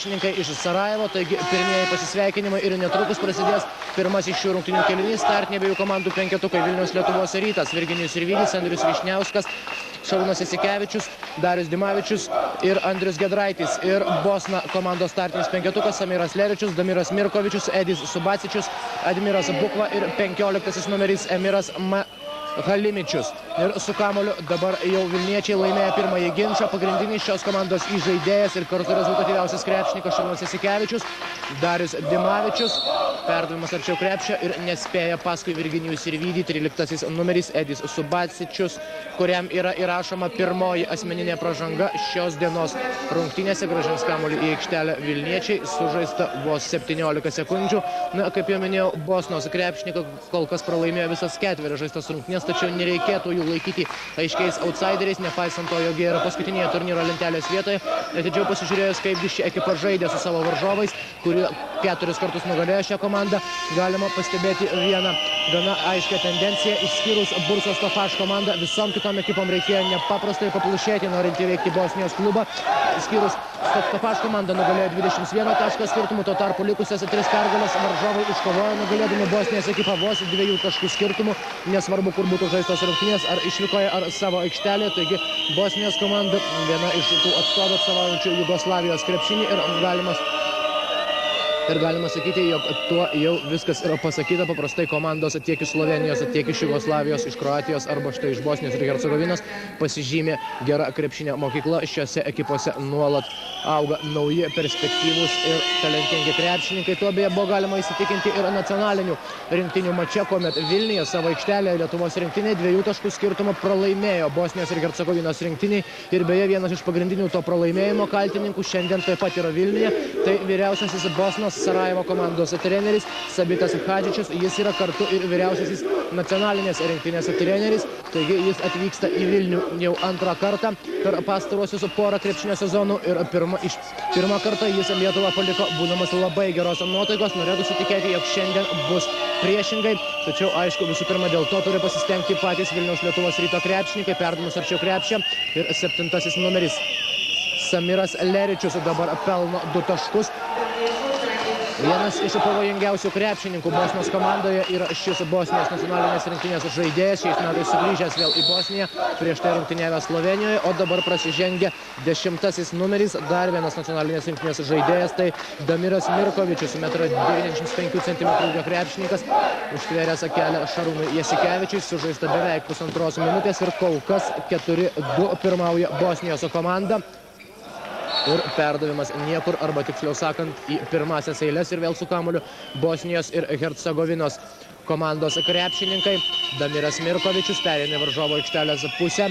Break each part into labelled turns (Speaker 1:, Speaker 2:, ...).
Speaker 1: krepšininkai iš Sarajevo, taigi pirmieji pasisveikinimai ir netrukus prasidės pirmasis šių rungtynių kėlinys. Startiniai abiejų komandų penketukai: Vilniaus Lietuvos Rytas, Virginijus Sirvydis, Andrius Vyšniauskas, Šarūnas Jasikevičius, Darius Dimavičius ir Andrius Gedraitis. Ir Bosna komandos startinis penketukas: Samiras Leričius, Damiras Mirkovičius, Edis Subacičius, Admiras Bukva ir 15 numeris Emiras Halimičius. Ir su kamuoliu dabar jau vilniečiai laimėjo pirmąjį ginčą. Pagrindinis šios komandos įžaidėjas ir kartu rezultatyviausias krepšininkas Šarūnas Jasikevičius, Darius Dimavičius. Perdavimas arčiau krepšio ir nespėja paskui Virginijų Sirvydį 13 numeris Edis Subacičius, kuriam yra įrašoma pirmoji asmeninė pražanga šios dienos rungtynėse. Grąžins kamuolį į aikštelę vilniečiai. Sužaista vos 17 sekundžių. Na, kaip jau minėjau, Bosnos krepšininkai kol kas pralaimėjo visas ketverias žaistas rungtynės, tačiau nereikėtų jų laikyti aiškiais outsideriais, nepaisant to, jog jie yra paskutinėje turnyro lentelės vietoje. Atidžiau pasižiūrėjus, kaipgi ši ekipa žaidė su savo varžovais, kuri 4 kartus nugalėjo šią komandą, galima pastebėti vieną gana aiškią tendenciją. Išskyrus Bursos Tofaš komandą, visom kitom ekipom reikėjo nepaprastai paplušėti, norint įveikti Bosnijos klubą. Išskyrus Tofaš komandą nugalėjo 21 tašką skirtumų, tuo tarpu likusias 3 pergalės varžovai iškovojo nugalėdami Bosnijos ekipą vos 2 taškų skirtumų, nesvarbu kur būtų žaistos rungtynės, ar išvykoje, ar savo aikštelėje. Taigi Bosnijos komanda viena iš tų atstovų atstovaujančių Jugoslavijos krepšinį ir galima sakyti, jog tuo jau viskas yra pasakyta. Paprastai komandos tiek iš Slovenijos, tiek iš Jugoslavijos, iš Kroatijos arba štai iš Bosnijos ir Hercegovinos pasižymė gera krepšinio mokykla. Šiose ekipose nuolat auga nauji, perspektyvūs ir talentingi krepšininkai. Tuo beje buvo galima įsitikinti ir nacionalinių rinktinių mače, kuomet Vilniuje savo aikštelėje Lietuvos rinktinė 2 taškų skirtumą pralaimėjo Bosnijos ir Hercegovinos rinktiniai. Ir beje, vienas iš pagrindinių to pralaimėjimo kaltininkų šiandien taip pat yra Vilniuje. Tai vyriausiasis Bosnos Sarajevo komandos treneris Sabitas Hadžičius. Jis yra kartu ir vyriausiasis nacionalinės rinktinės treneris. Taigi jis atvyksta į Vilnių jau antrą kartą per pastaruosius porą krepšinio sezonų. Ir pirmą kartą jis Lietuvą paliko būdamas labai geros nuotaikos. Norėtųsi tikėti, jog šiandien bus priešingai. Tačiau aišku, visų pirma, dėl to turi pasistengti patys Vilniaus Lietuvos Ryto krepšininkai. Perdavimas arčiau krepšio ir 7 numeris Samiras Leričius dabar pelno 2 taškus. Vienas iš pavojingiausių krepšininkų Bosnos komandoje yra šis Bosnijos nacionalinės rinktinės žaidėjas. Šiais metais sugrįžęs vėl į Bosniją, prieš tai rungtyniavęs Slovenijoje, o dabar prasižengia 10 numeris, dar vienas nacionalinės rinktinės žaidėjas, tai Damiras Mirkovičius, 1,95 cm ūgio krepšininkas, užtvėręs kelią Šarūnui Jasikevičiui. Sužaista beveik pusantros minutės ir kol kas 4-2 pirmauja Bosnijos komanda. Ir perdavimas niekur, arba tiksliau sakant, į pirmasias eiles. Ir vėl su kamuoliu Bosnijos ir Hercegovinos komandos krepšininkai. Damiras Mirkovičius pereina varžovo aikštelės pusę.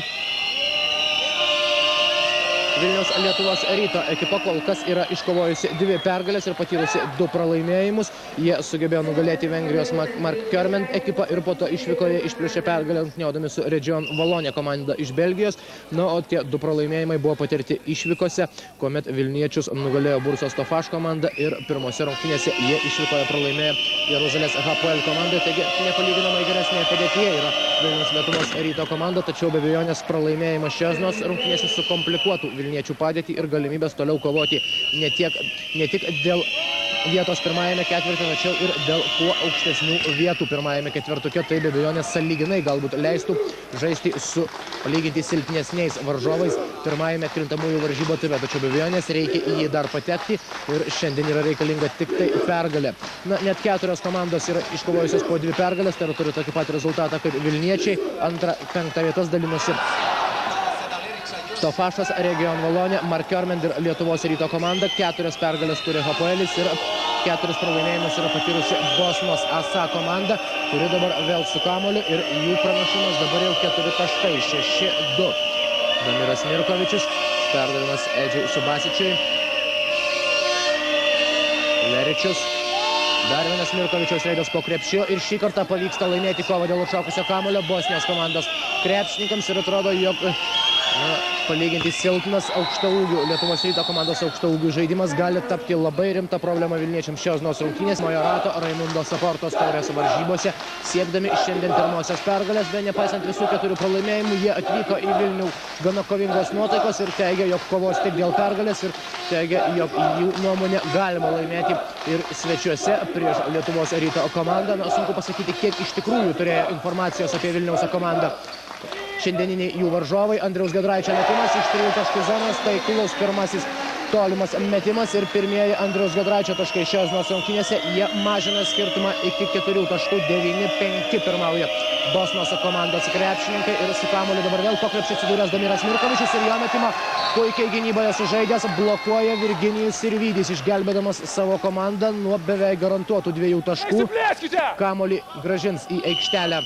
Speaker 1: Vilniaus Lietuvos Ryto ekipa kol kas yra iškovojusi 2 pergalės ir patyrusi 2 pralaimėjimus. Jie sugebėjo nugalėti Vengrijos Markkermen ekipą ir po to išvykoje išplėšė pergalę rungtyniaudami su Region Valonė komanda iš Belgijos. Na, o tie 2 pralaimėjimai buvo patirti išvykose, kuomet vilniečius nugalėjo Bursos Tofaš komanda ir pirmose rungtynėse jie išvykoje pralaimėjo Jeruzalės Hapoel komandai. Taigi nepalyginamai geresnėje padėtyje yra Vilniaus Lietuvos Ryto komanda, tačiau be abejonės pralaimėjimas šios dienos rungtynėse sukomplikuotų vilniečių padėtį ir galimybės toliau kovoti ne tik dėl vietos pirmajame ketvirte, tačiau ir dėl kuo aukštesnių vietų pirmajame ketvirtuke. Tai be abejonės sąlyginai galbūt leistų žaisti su palyginti silpnesniais varžovais pirmajame atkrintamųjų varžybų ture. Tačiau be abejonės reikia į jį dar patekti ir šiandien yra reikalinga tik tai pergalė. Na, net 4 komandos yra iškovojusios po 2 pergalės, tai turi tokį pat rezultatą kaip vilniečiai. 2-5 vietas dalinosi Tofašas, Region Valonė, Markkermen ir Lietuvos Ryto komanda. 4 pergalės turi Hapoelis ir 4 pralaimėjimus yra patyrusi Bosnos ASA komanda, kuri dabar vėl su kamuoliu ir jų pranašumas dabar jau 4 taškai, 6-2. Damiras Mirkovičius, perdavimas Edžiui Subasičiui. Leričius. Dar vienas Mirkovičiaus reidas po krepšiu ir šį kartą pavyksta laimėti kovą dėl užšokusio kamuolio Bosnijos komandos krepšininkams ir atrodo, jog palyginti silpnas aukštaūgių. Lietuvos Ryto komandos aukštaūgių žaidimas gali tapti labai rimta problema vilniečiams šios dienos rungtynės. Mojo rato Raimundo Saportos taurės varžybose siekdami šiandien pirmosios pergalės, bet nepaisant visų 4 pralaimėjimų, jie atvyko į Vilnių gana kovingos nuotaikos ir teigia, jog kovos tik dėl pergalės ir teigia, jog jų nuomonė galima laimėti ir svečiuose prieš Lietuvos Ryto komandą. Na, sunku pasakyti, kiek iš tikrųjų turėjo informacijos apie Vilniaus komandą šiandieniniai jų varžovai. Andriaus Giedraičio metimas iš 3 taškų zonos, taiklus pirmasis tolimas metimas ir pirmieji Andriaus Giedraičio taškai šios dienos rungtynėse. Jie mažina skirtumą iki 4 taškų, 9-5 pirmauja Bosnos komandos krepšininkai ir su kamuoliu dabar vėl po krepšiu atsidūręs Damiras Mirkovičius ir jo metimą puikiai gynyboje sužaidęs blokuoja Virginijus Sirvydis, išgelbėdamas savo komandą nuo beveik garantuotų 2 taškų. Kamuolį grąžins į aikštelę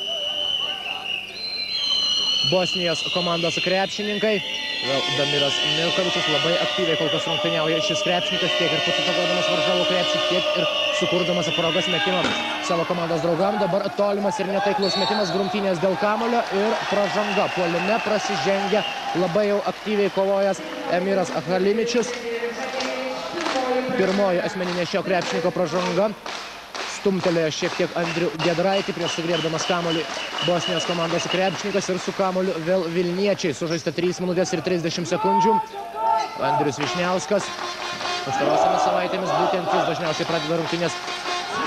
Speaker 1: Bosnijos komandos krepšininkai. Vėl Damiras Mirkovičius labai aktyviai kol kas rungtyniauja šis krepšininkas, tiek ir pats atakuodamas varžovų krepšį, tiek ir sukurdamas progas metimą savo komandos draugam. Dabar tolimas ir netaiklus metimas, grumtynės dėl kamuolio ir pražanga. Puolime prasižengia labai jau aktyviai kovojęs Emiras Halimičius. Pirmoji asmeninė šio krepšininko pražanga. Stumtelėjo šiek tiek Andrių Giedraitį prieš sugriebdamas kamuolį Bosnijos komandos krepšininkas ir su kamuoliu vėl vilniečiai. Sužaista 3 minutės ir 30 sekundžių. Andrius Vyšniauskas pastarosiamis savaitėmis būtent jis dažniausiai pradeda rungtynės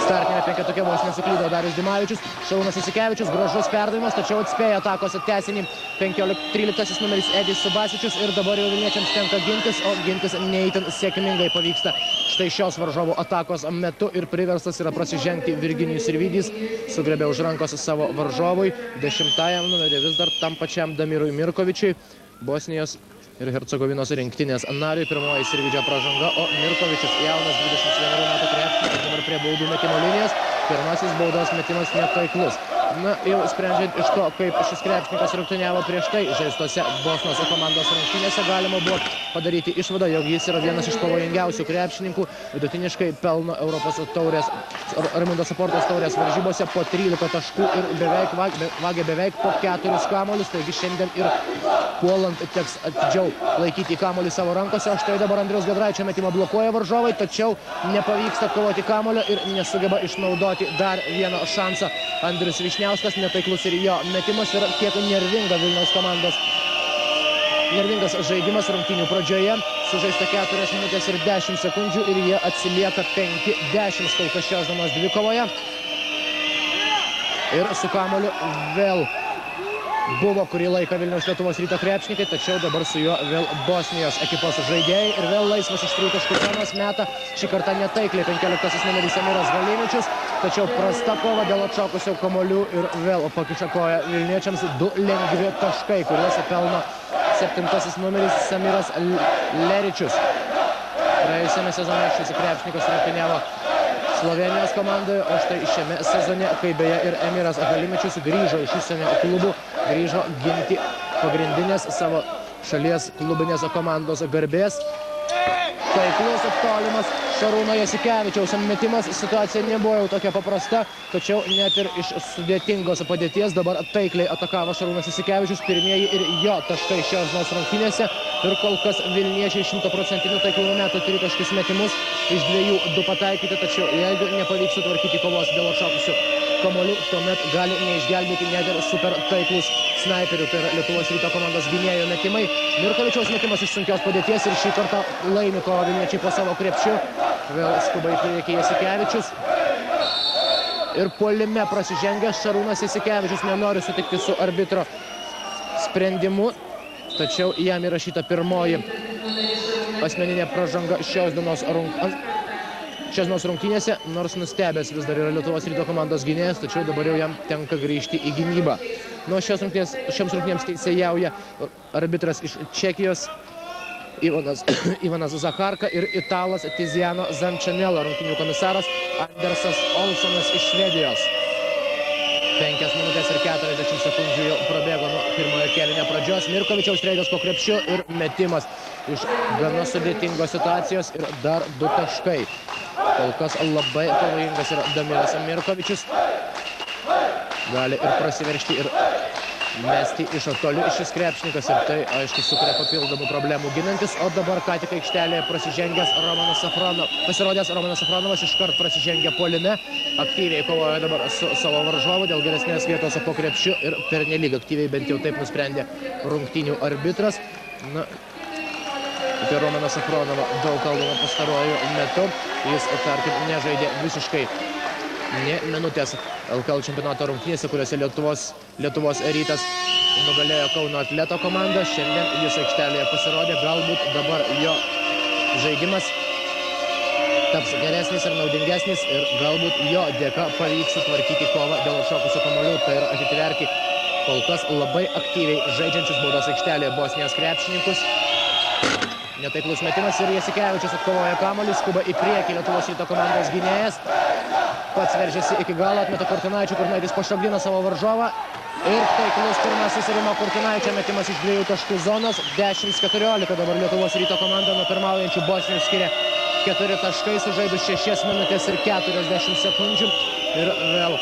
Speaker 1: startinė penketuke, vos nesuklydo Darius Dimavičius. Šarūnas Jasikevičius, gražus perdavimas, tačiau atspėjo atakos tęsinį 13 numeris Edis Subasičius ir dabar jau vilniečiams tenka gintis, o gintis neįtin sėkmingai pavyksta štai šios varžovų atakos metu ir priverstas yra prasižengti Virginijus Sirvydis. Sugriebė už rankos savo varžovui, 10-ajam numerį vis dar tam pačiam Damirui Mirkovičiui, Bosnijos ir Hercegovinos rinktinės nariui. Pirmoji Sirvydžio pražanga, o Mirkovičius jaunas 21 metų krepšininkas dabar prie baudų metimo linijos. Pirmasis baudos metimas netaiklus. Na, jau sprendžiant iš to, kaip šis krepšininkas rungtyniavo prieš tai žaistose Bosnos komandos rungtynėse, galima buvo padaryti išvadą, jog jis yra vienas iš pavojingiausių krepšininkų. Vidutiniškai pelno Europos taurės, Raimundo Saportos taurės varžybose po 13 taškų ir vagia beveik po 4 kamuolius. Taigi šiandien ir puolant teks atidžiau laikyti kamuolį savo rankose. O štai dabar Andriaus Giedraičio metimą blokuoja varžovai, tačiau nepavyksta kovoti kamuolio ir nesugeba išnaudoti dar vieną šansą. Andrius Vyšniauskas, netaiklus ir jo metimas yra kiek nervinga Vilniaus komandos. Nervingas žaidimas rungtynių pradžioje. Sužaista 4 minutės ir 10 sekundžių ir jie atsilieka 5-10 kol kas šios dienos dvikovoje. Ir su kamuoliu vėl buvo kurį laiką Vilniaus Lietuvos Ryto krepšininkai, tačiau dabar su juo vėl Bosnijos ekipos žaidėjai ir vėl laisvas iš 3 taškų zonos meta. Šį kartą netaikliai 15 numeris Emiras Halimičius, tačiau prasta kova dėl atšokusio kamuolių ir vėl pakiša koją vilniečiams 2 lengvi taškai, kuriuose pelno 7 numeris Samiras Leričius. Praėjusiame sezone šis krepšininkas rungtyniavo Slovenijos komandoje, o štai šiame sezone, kai beje ir Emiras Halimičius grįžo iš užsienio klubų, grįžo ginti pagrindinės savo šalies klubinės komandos garbės. Taiklus tolimas Šarūno Jasikevičiaus metimas, situacija nebuvo jau tokia paprasta, tačiau net ir iš sudėtingos padėties dabar taikliai atakavo Šarūnas Jasikevičius, pirmieji ir jo taškai šios dienos rungtynėse ir kol kas vilniečiai 100% taiklumu meta 3 taškus metimus, iš 2 pataikyti, tačiau jeigu nepavyks sutvarkyti kovos dėl atšokusių kamuolių, tuomet gali neišgelbėti net ir super taiklus snaiperių, tai yra Lietuvos Ryto komandos gynėjo metimai. Mirkovičiaus metimas iš sunkios padėties ir šį kartą laimi kovą vilniečiai po savo krepšiu. Vėl skuba į priekį Jasikevičius. Ir puolime prasižengęs Šarūnas Jasikevičius nenori sutikti su arbitro sprendimu, tačiau jam įrašyta pirmoji asmeninė pražanga šios dienos rungtynėse, nors nustebęs vis dar yra Lietuvos Ryto komandos gynėjas, tačiau dabar jau jam tenka grįžti į gynybą. Nuo šioms rungtynėms teisėjauja arbitras iš Čekijos Ivanas Zacharka ir italas Tiziano Zančanelo, rungtynių komisaras Andersas Olsonas iš Švedijos. 5 minutės ir 40 sekundžių jau prabėgo nuo pirmojo kėlinio pradžios. Mirkovičiaus reidas po krepšiu ir metimas iš gana sudėtingos situacijos ir dar 2 taškai. Kol kas labai pavojingas yra Damiras Mirkovičius. Gali ir prasiveršti ir mesti iš toli šis krepšininkas ir tai, aišku, sukuria papildomų problemų ginantis. O dabar ką tik aikštelėje pasirodęs Romanas Safronovas iškart prasižengė puolime. Aktyviai kovoja dabar su savo varžovu dėl geresnės vietos po krepšiu ir pernelyg aktyviai, bent jau taip nusprendė rungtynių arbitras. Na, apie Romaną Safronovą daug kalbama pastaruoju metu. Jis, tarkim, nežaidė visiškai ne minutės LKL čempionato rungtynėse, kuriuose Lietuvos Rytas nugalėjo Kauno Atleto komandą. Šiandien jis aikštelėje pasirodė. Galbūt dabar jo žaidimas taps geresnis ir naudingesnis ir galbūt jo dėka pavyks sutvarkyti kovą dėl atšokusių kamuolių. Tai yra atitverti kol kas labai aktyviai žaidžiančius baudos aikštelėje Bosnijos krepšininkus. Netaiklus metimas ir Jasikevičius atkovoja kamuolį, skuba į priekį Lietuvos Ryto komandos gynėjas. Pats veržiasi iki galo, atmeta Kurtinaičių, Kurtinaitis pašokdina savo varžovą. Ir taiklus pirmasis Rimo Kurtinaičio metimas iš 2 taškų zonos. 10-14 dabar Lietuvos Ryto komanda nuo pirmaujančių Bosnijos skiria 4 taškai, sužaidus 6 minutės ir 40 sekundžių. Ir vėl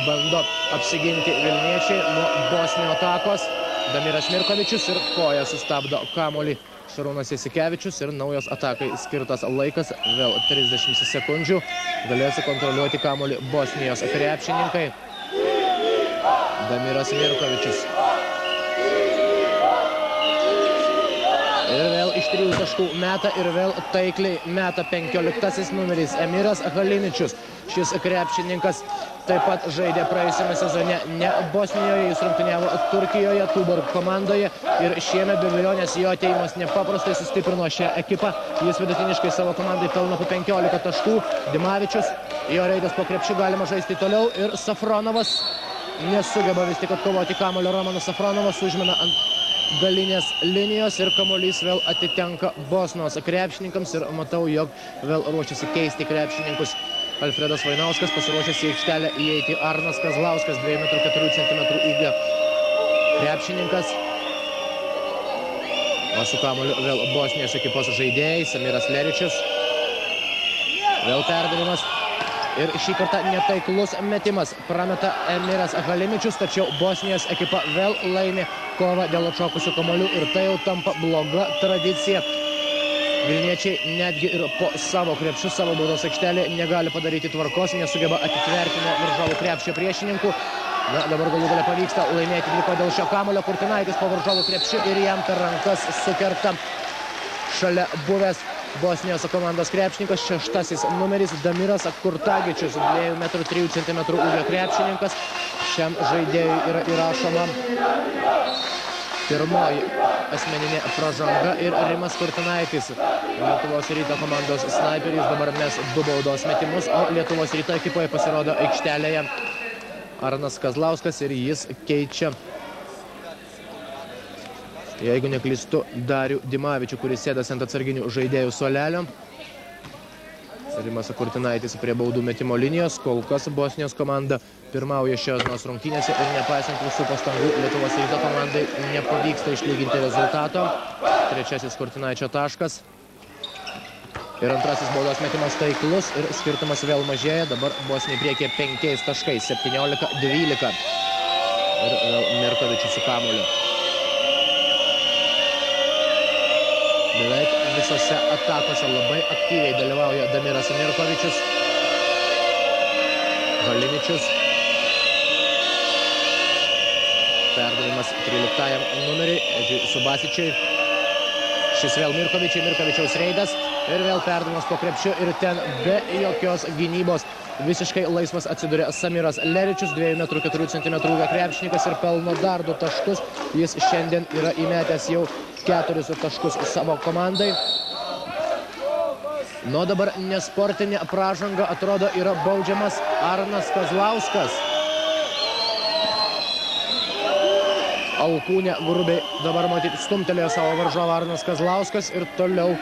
Speaker 1: bando apsiginti vilniečiai nuo Bosnijos atakos. Damiras Mirkovičius ir koja sustabdo kamuolį Šarūnas Jasikevičius ir naujos atakai skirtas laikas, vėl 30 sekundžių. Galės kontroliuoti kamuolį Bosnijos krepšininkai. Damiras Mirkovičius. Ir vėl iš 3 taškų meta ir vėl taikliai meta 15 numeris Emiras Haliničius. Šis krepšininkas taip pat žaidė praėjusiame sezone ne Bosnijoje, jis rungtyniavo Turkijoje, Tuborg komandoje ir šiemet be abejonės jo atėjimas nepaprastai sustiprino šią ekipą. Jis vidutiniškai savo komandai pelno po 15 taškų. Dimavičius, jo reidas po krepšiu, galima žaisti toliau ir Safronovas nesugeba vis tik atkovoti kamuolio. Romanas Safronovas užmina ant galinės linijos ir kamuolys vėl atitenka Bosnijos krepšininkams ir matau, jog vėl ruošiasi keisti krepšininkus. Alfredas Vainauskas pasiruošęs į aikštelę įeiti Arnas Kazlauskas, 2,4 cm ūgio krepšininkas. O su kamuoliu vėl Bosnijos ekipos žaidėjai, Samiras Leričius. Vėl perdavimas ir šį kartą netaiklus metimas. Prameta Emiras Halimičius, tačiau Bosnijos ekipa vėl laimi kovą dėl atšokusių kamuolių ir tai jau tampa bloga tradicija. Vilniečiai netgi ir po savo krepšių, savo baudos aikštelė negali padaryti tvarkos, nesugeba atitverti nuo varžovų krepšio priešininkų. Na, dabar galų gale pavyksta laimėti dviko dėl šio kamuolio. Kurtinaitis po varžovų krepšių ir jam per rankas sukerta šalia buvęs Bosnijos komandos krepšininkas, 6 numeris Damiras Kurtagičius, 2,3 cm ūgio krepšininkas. Šiam žaidėjui yra įrašoma pirmoji asmeninė pražanga ir Rimas Kurtinaitis, Lietuvos Ryto komandos snaiperis, dabar mes 2 baudos metimus, o Lietuvos Ryto ekipoje pasirodo aikštelėje Arnas Kazlauskas ir jis keičia, jeigu neklystu, Darių Dimavičių, kuris sėdas ant atsarginių žaidėjų suolelio. Rimas Kurtinaitis prie baudų metimo linijos. Kol kas Bosnijos komanda pirmauja šios dienos rungtynėse ir nepaisant visų pastangų Lietuvos Ryto komandai nepavyksta išlyginti rezultato. Trečiasis Kurtinaičio taškas. Ir antrasis baudos metimas taiklus ir skirtumas vėl mažėja. Dabar Bosnija priekyje 5 taškais, 17-12. Ir vėl Mirkovičius su kamuoliu. Beveik visose atakose labai aktyviai dalyvauja Damiras Mirkovičius. Haliničius. Perdavimas 13 numeriui Edžiui Subasičiui. Šis vėl Mirkovičiaus reidas. Ir vėl perdavimas po krepšiu ir ten be jokios gynybos. Visiškai laisvas atsiduria Samiras Leričius, 2,4 cm ūgio krepšininkas ir pelno dar 2 taškus. Jis šiandien yra įmetęs jau 4 taškus savo komandai. Nuo dabar nesportinė pražanga atrodo yra baudžiamas Arnas Kazlauskas. Alkūnė grubiai dabar matyti stumtelėjo savo varžovą Arnas Kazlauskas ir toliau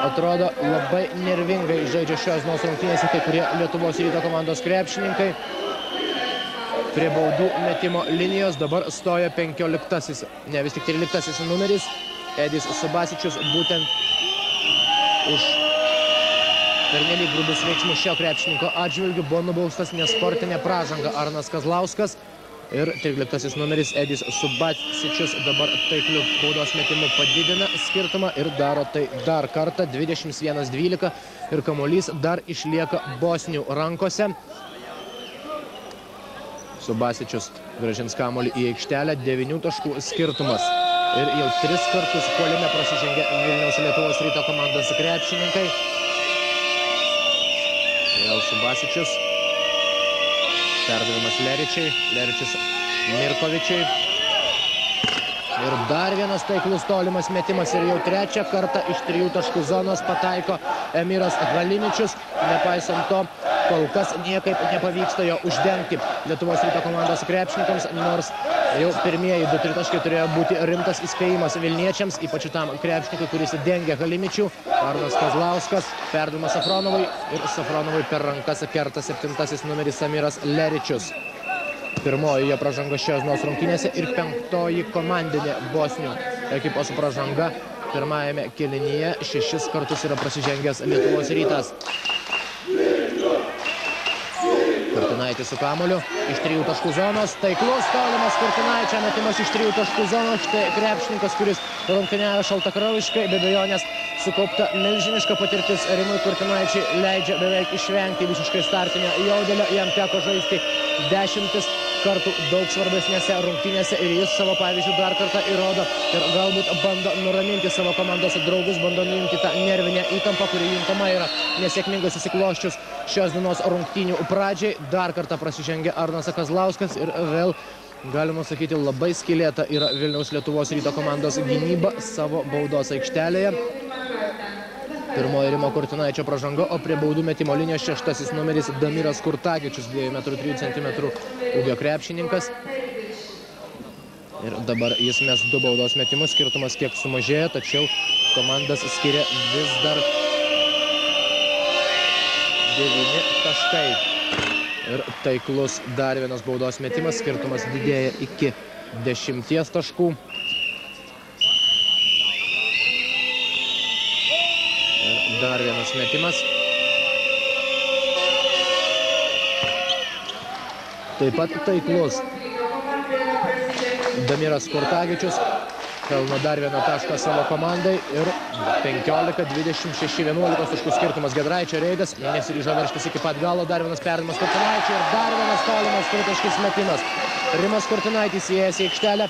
Speaker 1: atrodo labai nervingai žaidžia šios dienos rungtynėse kai kurie Lietuvos Ryto komandos krepšininkai. Prie baudų metimo linijos dabar stoja 15, ne vis tik 13 numeris Edis Subasičius, būtent už pernelyg grubius veiksmus šio krepšininko atžvilgiu buvo nubaustas nesportinė pražanga Arnas Kazlauskas. Ir 13 numeris Edis Subasičius dabar taikliu baudos metimu padidina skirtumą ir daro tai dar kartą 21-12 ir kamuolys dar išlieka bosnių rankose. Subasičius grąžins kamuolį į aikštelę, 9 taškų skirtumas. Ir jau 3 kartus puolime prasižengė Vilniaus Lietuvos Ryto komandos krepšininkai. Vėl Subasičius. Perdavimas Leričiui, Leričius Mirkovičiui. Ir dar vienas taiklus tolimas metimas ir jau 3 kartą iš 3 taškų zonos pataiko Emiras Halimičius. Nepaisant to, kol kas niekaip nepavyksta jo uždengti Lietuvos Ryto komandos krepšininkams, nors jau pirmieji 2 tritaškai turėjo būti rimtas įspėjimas vilniečiams, ypač tam krepšininkui, kuris dengia Halimičių. Arnas Kazlauskas, perdavimas Safronovui ir Safronovui per rankas kerta 7 numeris Emiras Leričius. Pirmoji jo pražanga šios dienos rungtynėse ir 5-oji komandinė bosnių ekipos pražanga pirmajame kėlinyje. 6 kartus yra prasižengęs Lietuvos Rytas. Kurtinaitis su kamuoliu iš 3 taškų zonos. Taiklus tolimas Kurtinaičio metimas iš 3 taškų zonos. Štai krepšininkas, kuris rungtyniavo šaltakraujiškai, be abejonės sukaupta milžiniška patirtis Rimui Kurtinaičiui leidžia beveik išvengti visiškai startinio jaudulio. Jam teko žaisti 10 kartų daug svarbesnėse rungtynėse ir jis savo pavyzdžių dar kartą įrodo ir galbūt bando nuraminti savo komandos draugus, bando nuimti tą nervinę įtampą, kuri juntama yra nesėkmingai susikloščius šios dienos rungtynių pradžiai. Dar kartą prasižengė Arnas Kazlauskas ir vėl, galima sakyti, labai skylėta yra Vilniaus Lietuvos Ryto komandos gynyba savo baudos aikštelėje. Pirmoji Rimo Kurtinaičio pražanga, o prie baudų metimo linijos 6 numeris Damiras Kurtagičius, 2,3 cm ūgio krepšininkas. Ir dabar jis mes 2 baudos metimus, skirtumas kiek sumažėjo, tačiau komandas skiria vis dar 9 taškai. Ir taiklus dar vienas baudos metimas, skirtumas didėja iki 10 taškų. Dar vienas metimas. Taip pat taiklus Damiras Kurtagičius pelno dar vieną tašką savo komandai ir 15-26-11 taškų skirtumas. Giedraičio reidas nesiryžo veržtis iki pat galo. Dar vienas perdavimas Kurtinaičiui ir dar vienas tolimas tritaškis metimas. Rimas Kurtinaitis įėjęs į aikštelę.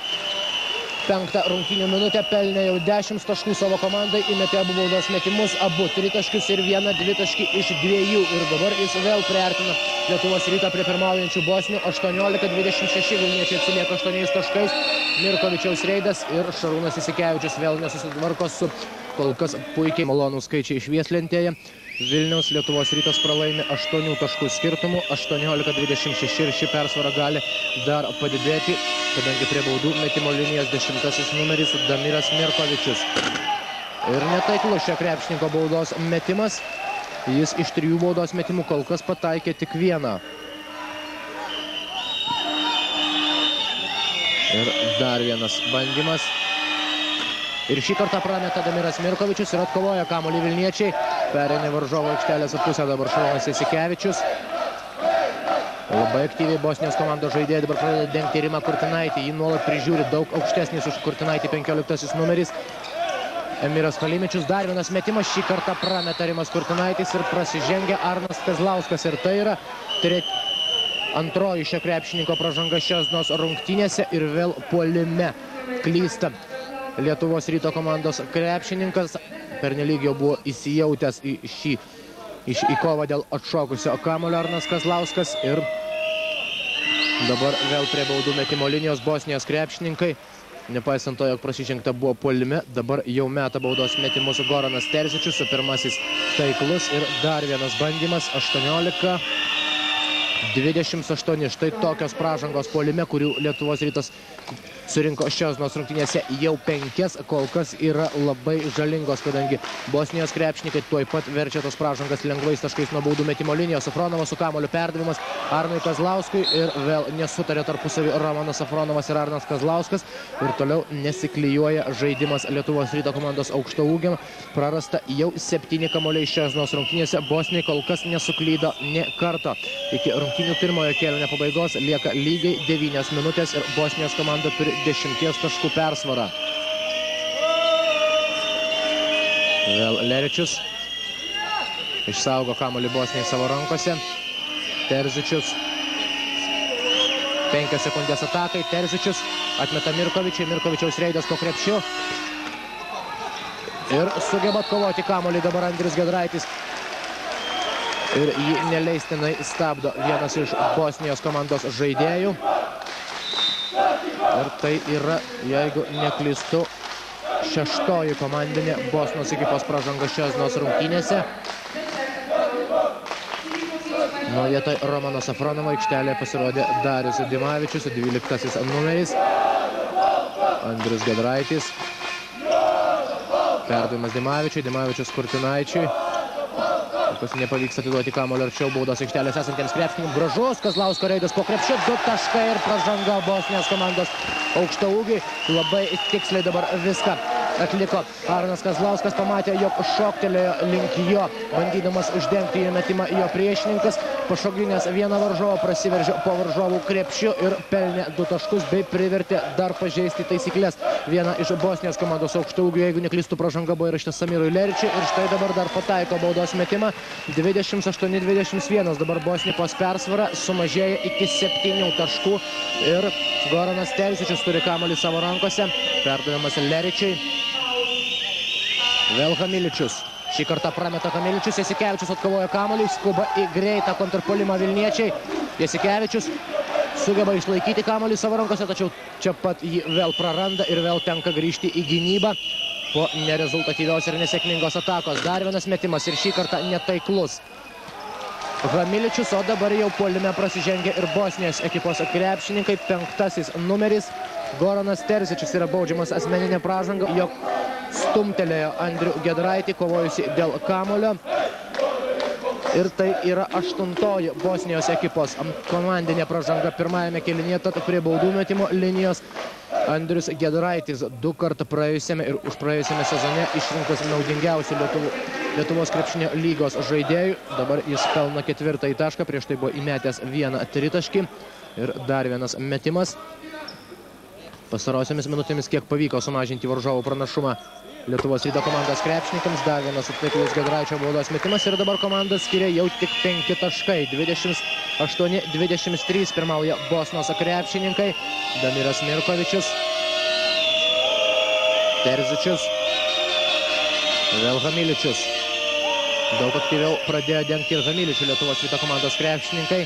Speaker 1: 5 rungtynių minutę pelnė jau 10 taškų savo komandai, įmetė abu baudos metimus, abu tritaškius ir vieną dvitaškį iš 2. Ir dabar jis vėl priartina Lietuvos Rytą prie pirmaujančių bosnių. 18-26 vilniečiai atsilieka 8 taškais. Mirkovičiaus reidas ir Šarūnas Isikevičius vėl nesusitvarko su kol kas puikiai malonų skaičiai švieslentėje. Vilniaus Lietuvos Rytas pralaimi 8 taškų skirtumų, 18-26 ir ši persvara gali dar padidėti, kadangi prie baudų metimo linijos 10 numeris Damiras Mirkovičius. Ir netaiklus šio krepšininko baudos metimas, jis iš 3 baudos metimų kol kas pataikė tik 1. Ir dar vienas bandymas. Ir šį kartą prameta Damiras Mirkovičius ir atkovoja kamuolį vilniečiai. Pereina varžovo aikštelės pusę dabar Šarūnas Isikevičius. Labai aktyviai Bosnijos komandos žaidėjai dabar pradeda dengti Rimą Kurtinaitį. Jį nuolat prižiūri daug aukštesnis už Kurtinaitį 15 numeris Emiras Halimičius. Dar vienas metimas, šį kartą prameta Rimas Kurtinaitis ir prasižengia Arnas Kazlauskas. Ir tai yra antroji šio krepšininko pražanga šios dienos rungtynėse ir vėl puolime klysta Lietuvos Ryto komandos krepšininkas. Pernelyg jau buvo įsijautęs į kovą dėl atšokusio kamuolio Arnas Kazlauskas. Ir dabar vėl prie baudų metimo linijos Bosnijos krepšininkai. Nepaisant to, jog prasižengta buvo puolime, dabar jau meta baudos metimus Goranas Terzičius, pirmasis taiklus ir dar vienas bandymas, 18-28. Štai tokios pražangos puolime, kurių Lietuvos Rytas surinko šios dienos rungtynėse jau 5, kol kas yra labai žalingos, kadangi Bosnijos krepšininkai tuoj pat verčia tos pražangas lengvais taškais nuo baudų metimo linijos. Safronovas su kamuoliu perdavimas Arnui Kazlauskui ir vėl nesutarė tarpusavį Romanas Safronovas ir Arnas Kazlauskas ir toliau nesiklijuoja žaidimas Lietuvos Ryto komandos aukštaūgiam. Prarasta jau 7 kamuoliai šios dienos rungtynėse. Bosnijai kol kas nesuklydo nė karto. Iki rungtynių pirmojo kėlinio pabaigos lieka lygiai 9 minutės ir Bosnijos komanda turi 10 taškų persvarą. Vėl Leričius išsaugo kamuolį Bosnijai savo rankose. Terzičius 5 sekundės atakai. Terzičius atmeta Mirkovičiui. Mirkovičiaus reidas po krepšiu. Ir sugeba atkovoti kamuolį dabar Andrius Giedraitis. Ir jį neleistinai stabdo vienas iš Bosnijos komandos žaidėjų. Ir tai yra, jeigu neklystu, 6. komandinė Bosnos ekipos pražanga šios dienos rungtynėse. Nuo vietoj Romano Safronovo aikštelėje pasirodė Darius Dimavičius, 12 numeris. Andrius Giedraitis. Perdavimas Dimavičiui, Dimavičius Kurtinaičiui. Kas nepavyks atiduoti kamuolio arčiau baudos aikštelės esantiems krepšininkams. Gražus Kazlausko reidas po krepšiu, 2 taškai ir pražanga Bosnijos komandos aukštaūgiui. Labai tiksliai dabar viską atliko Arnas Kazlauskas, pamatė, jog šoktelėjo link jo, bandydamas uždengti įmetimą jo priešininkas. Pašokdinės vieną varžovą, prasiveržė po varžovų krepšiu ir pelnė 2 taškus bei privertė dar pažeisti taisyklės. Viena iš Bosnijos komandos aukštaūgių, jeigu neklystu, pražanga buvo įrašyta Samirui Leričiui ir štai dabar dar pataiko baudos metimą. 28-21 dabar Bosnijos persvara sumažėja iki 7 taškų ir Goranas Terzičius turi kamuolį savo rankose. Perdavimas Leričiui. Vėl Hamiličius. Šį kartą prameta Hamiličius. Jasikevičius atkovoja kamuolį, skuba į greitą kontrpuolimą vilniečiai. Jasikevičius sugeba išlaikyti kamuolį savo rankose, tačiau čia pat jį vėl praranda ir vėl tenka grįžti į gynybą po nerezultatyvios ir nesėkmingos atakos. Dar vienas metimas ir šį kartą netaiklus Hamiličius, o dabar jau puolime prasižengia ir Bosnijos ekipos krepšininkai. 5 numeris Goranas Terzičius yra baudžiamas asmeninė pražanga, jog stumtelėjo Andrių Giedraitį, kovojusi dėl kamuolio. Ir tai yra 8 Bosnijos ekipos komandinė pražanga pirmajame kėlinyje, tad prie baudų metimo linijos Andrius Giedraitis 2 kartų praėjusiame ir už praėjusiame sezone išrinktas naudingiausių Lietuvos krepšinio lygos žaidėjų. Dabar jis pelno 4 tašką, prieš tai buvo įmetęs 1 tritaškį ir dar vienas metimas. Pastarosiomis minutėmis kiek pavyko sumažinti varžovų pranašumą Lietuvos Ryto komandos krepšininkams. Dar vienas atliklus Giedraičio baudos metimas ir dabar komanda skiria jau tik 5 taškai. 28-23 pirmauja Bosnos krepšininkai. Damiras Mirkovičius. Terzičius. Vėl Hamiličius. Daug aktyviau pradėjo dengti ir Hamiličių Lietuvos Ryto komandos krepšininkai.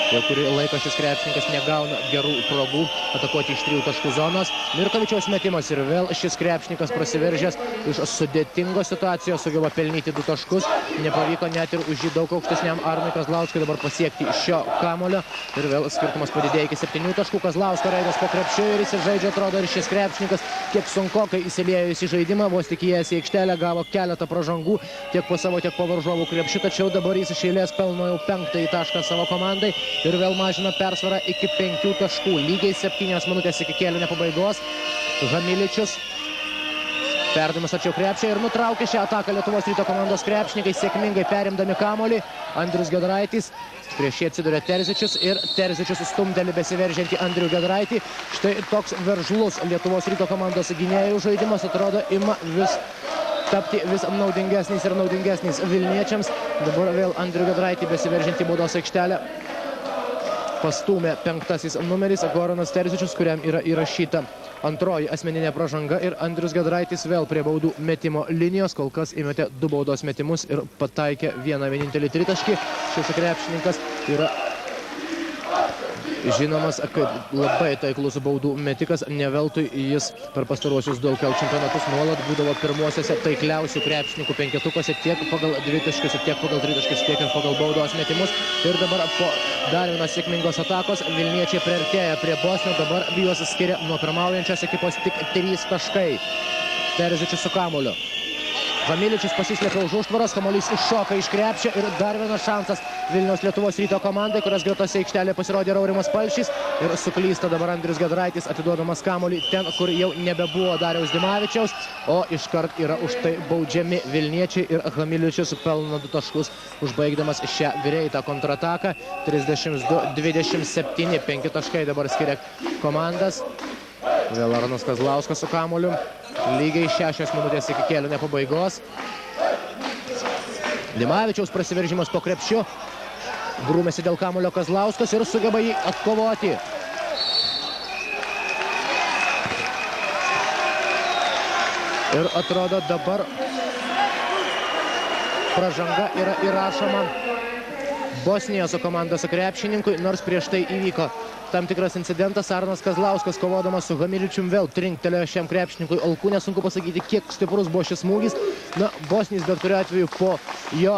Speaker 1: Jau kurį laiką šis krepšininkas negauna gerų progų atakuoti iš 3 taškų zonos. Mirkovičiaus metimas ir vėl šis krepšininkas prasiveržęs iš sudėtingos situacijos, sugeba pelnyti 2 taškus. Nepavyko net ir už jį daug aukštesniam Arnui Kazlauskui dabar pasiekti šio kamuolio. Ir vėl skirtumas padidėjo iki 7 taškų. Kazlausko reidas po krepšiu ir įsižaidžia, atrodo, ir šis krepšininkas kiek sunkokai įsiliejo į žaidimą. Vos tik įėjęs į aikštelę gavo keletą pražangų tiek po savo, tiek po varžovų krepšiu. Tačiau dabar jis iš eilės pelno jau 5 tašką savo komandai. Ir vėl mažina persvarą iki 5 taškų. Lygiai 7 minutės iki kėlinio pabaigos. Hamiličius. Perdavimas arčiau krepšio ir nutraukė šią ataką Lietuvos Ryto komandos krepšininkai, sėkmingai perimdami kamuolį. Andrius Giedraitis. Prieš jį atsiduria Terzičius ir Terzičius stumteli besiveržiantį Andrių Giedraitį. Štai toks veržlus Lietuvos Ryto komandos gynėjų žaidimas atrodo ima tapti vis naudingesnis ir naudingesnis vilniečiams. Dabar vėl Andrių Giedraitį besiveržiantį baudos aikštelę pastūmė 5 numeris Goranas Terzičius, kuriam yra įrašyta 2 asmeninė pražanga ir Andrius Giedraitis vėl prie baudų metimo linijos. Kol kas įmetė 2 baudos metimus ir pataikė vienintelį tritaškį. Šis krepšininkas yra žinomas kaip labai taiklus baudų metikas, ne veltui jis per pastaruosius du LKL čempionatus nuolat būdavo pirmuosiuose taikliausių krepšininkų penketukuose tiek pagal dvitaškius, tiek pagal tritaškius, tiek ir pagal baudos metimus. Ir dabar po dar vienos sėkmingos atakos vilniečiai priartėja prie Bosnio, dabar juos skiria nuo pirmaujančios ekipos tik 3 taškai. Terzičius su kamuoliu. Hamiličius pasislėpė už užtvaros, kamuolys iššoka iš krepšio ir dar vienas šansas Vilniaus Lietuvos Ryto komandai, kurios gretose aikštelėje pasirodė Aurimas Palšys ir suklysta dabar Andrius Giedraitis, atiduodamas kamuolį ten, kur jau nebebuvo Dariaus Dimavičiaus, o iškart yra už tai baudžiami vilniečiai ir Hamiličius pelno 2 taškus, užbaigdamas šią greitą kontrataką. 32-27, 5 taškai dabar skiria komandas. Vėl Arnas Kazlauskas su kamuoliu. Lygiai 6 minutės iki kėlinio pabaigos. Dimavičiaus prasiveržimas po krepšiu. Grūmėsi dėl kamuolio Kazlauskas ir sugeba jį atkovoti. Ir atrodo dabar pražanga yra įrašoma Bosnijos komandos krepšininkui, nors prieš tai įvyko tam tikras incidentas. Arnas Kazlauskas kovodamas su Hamiličium vėl trinktelėjo šiam krepšininkui alkūnę. Sunku pasakyti, kiek stiprus buvo šis smūgis. Na, Bosnijos bet kuriuo atveju po jo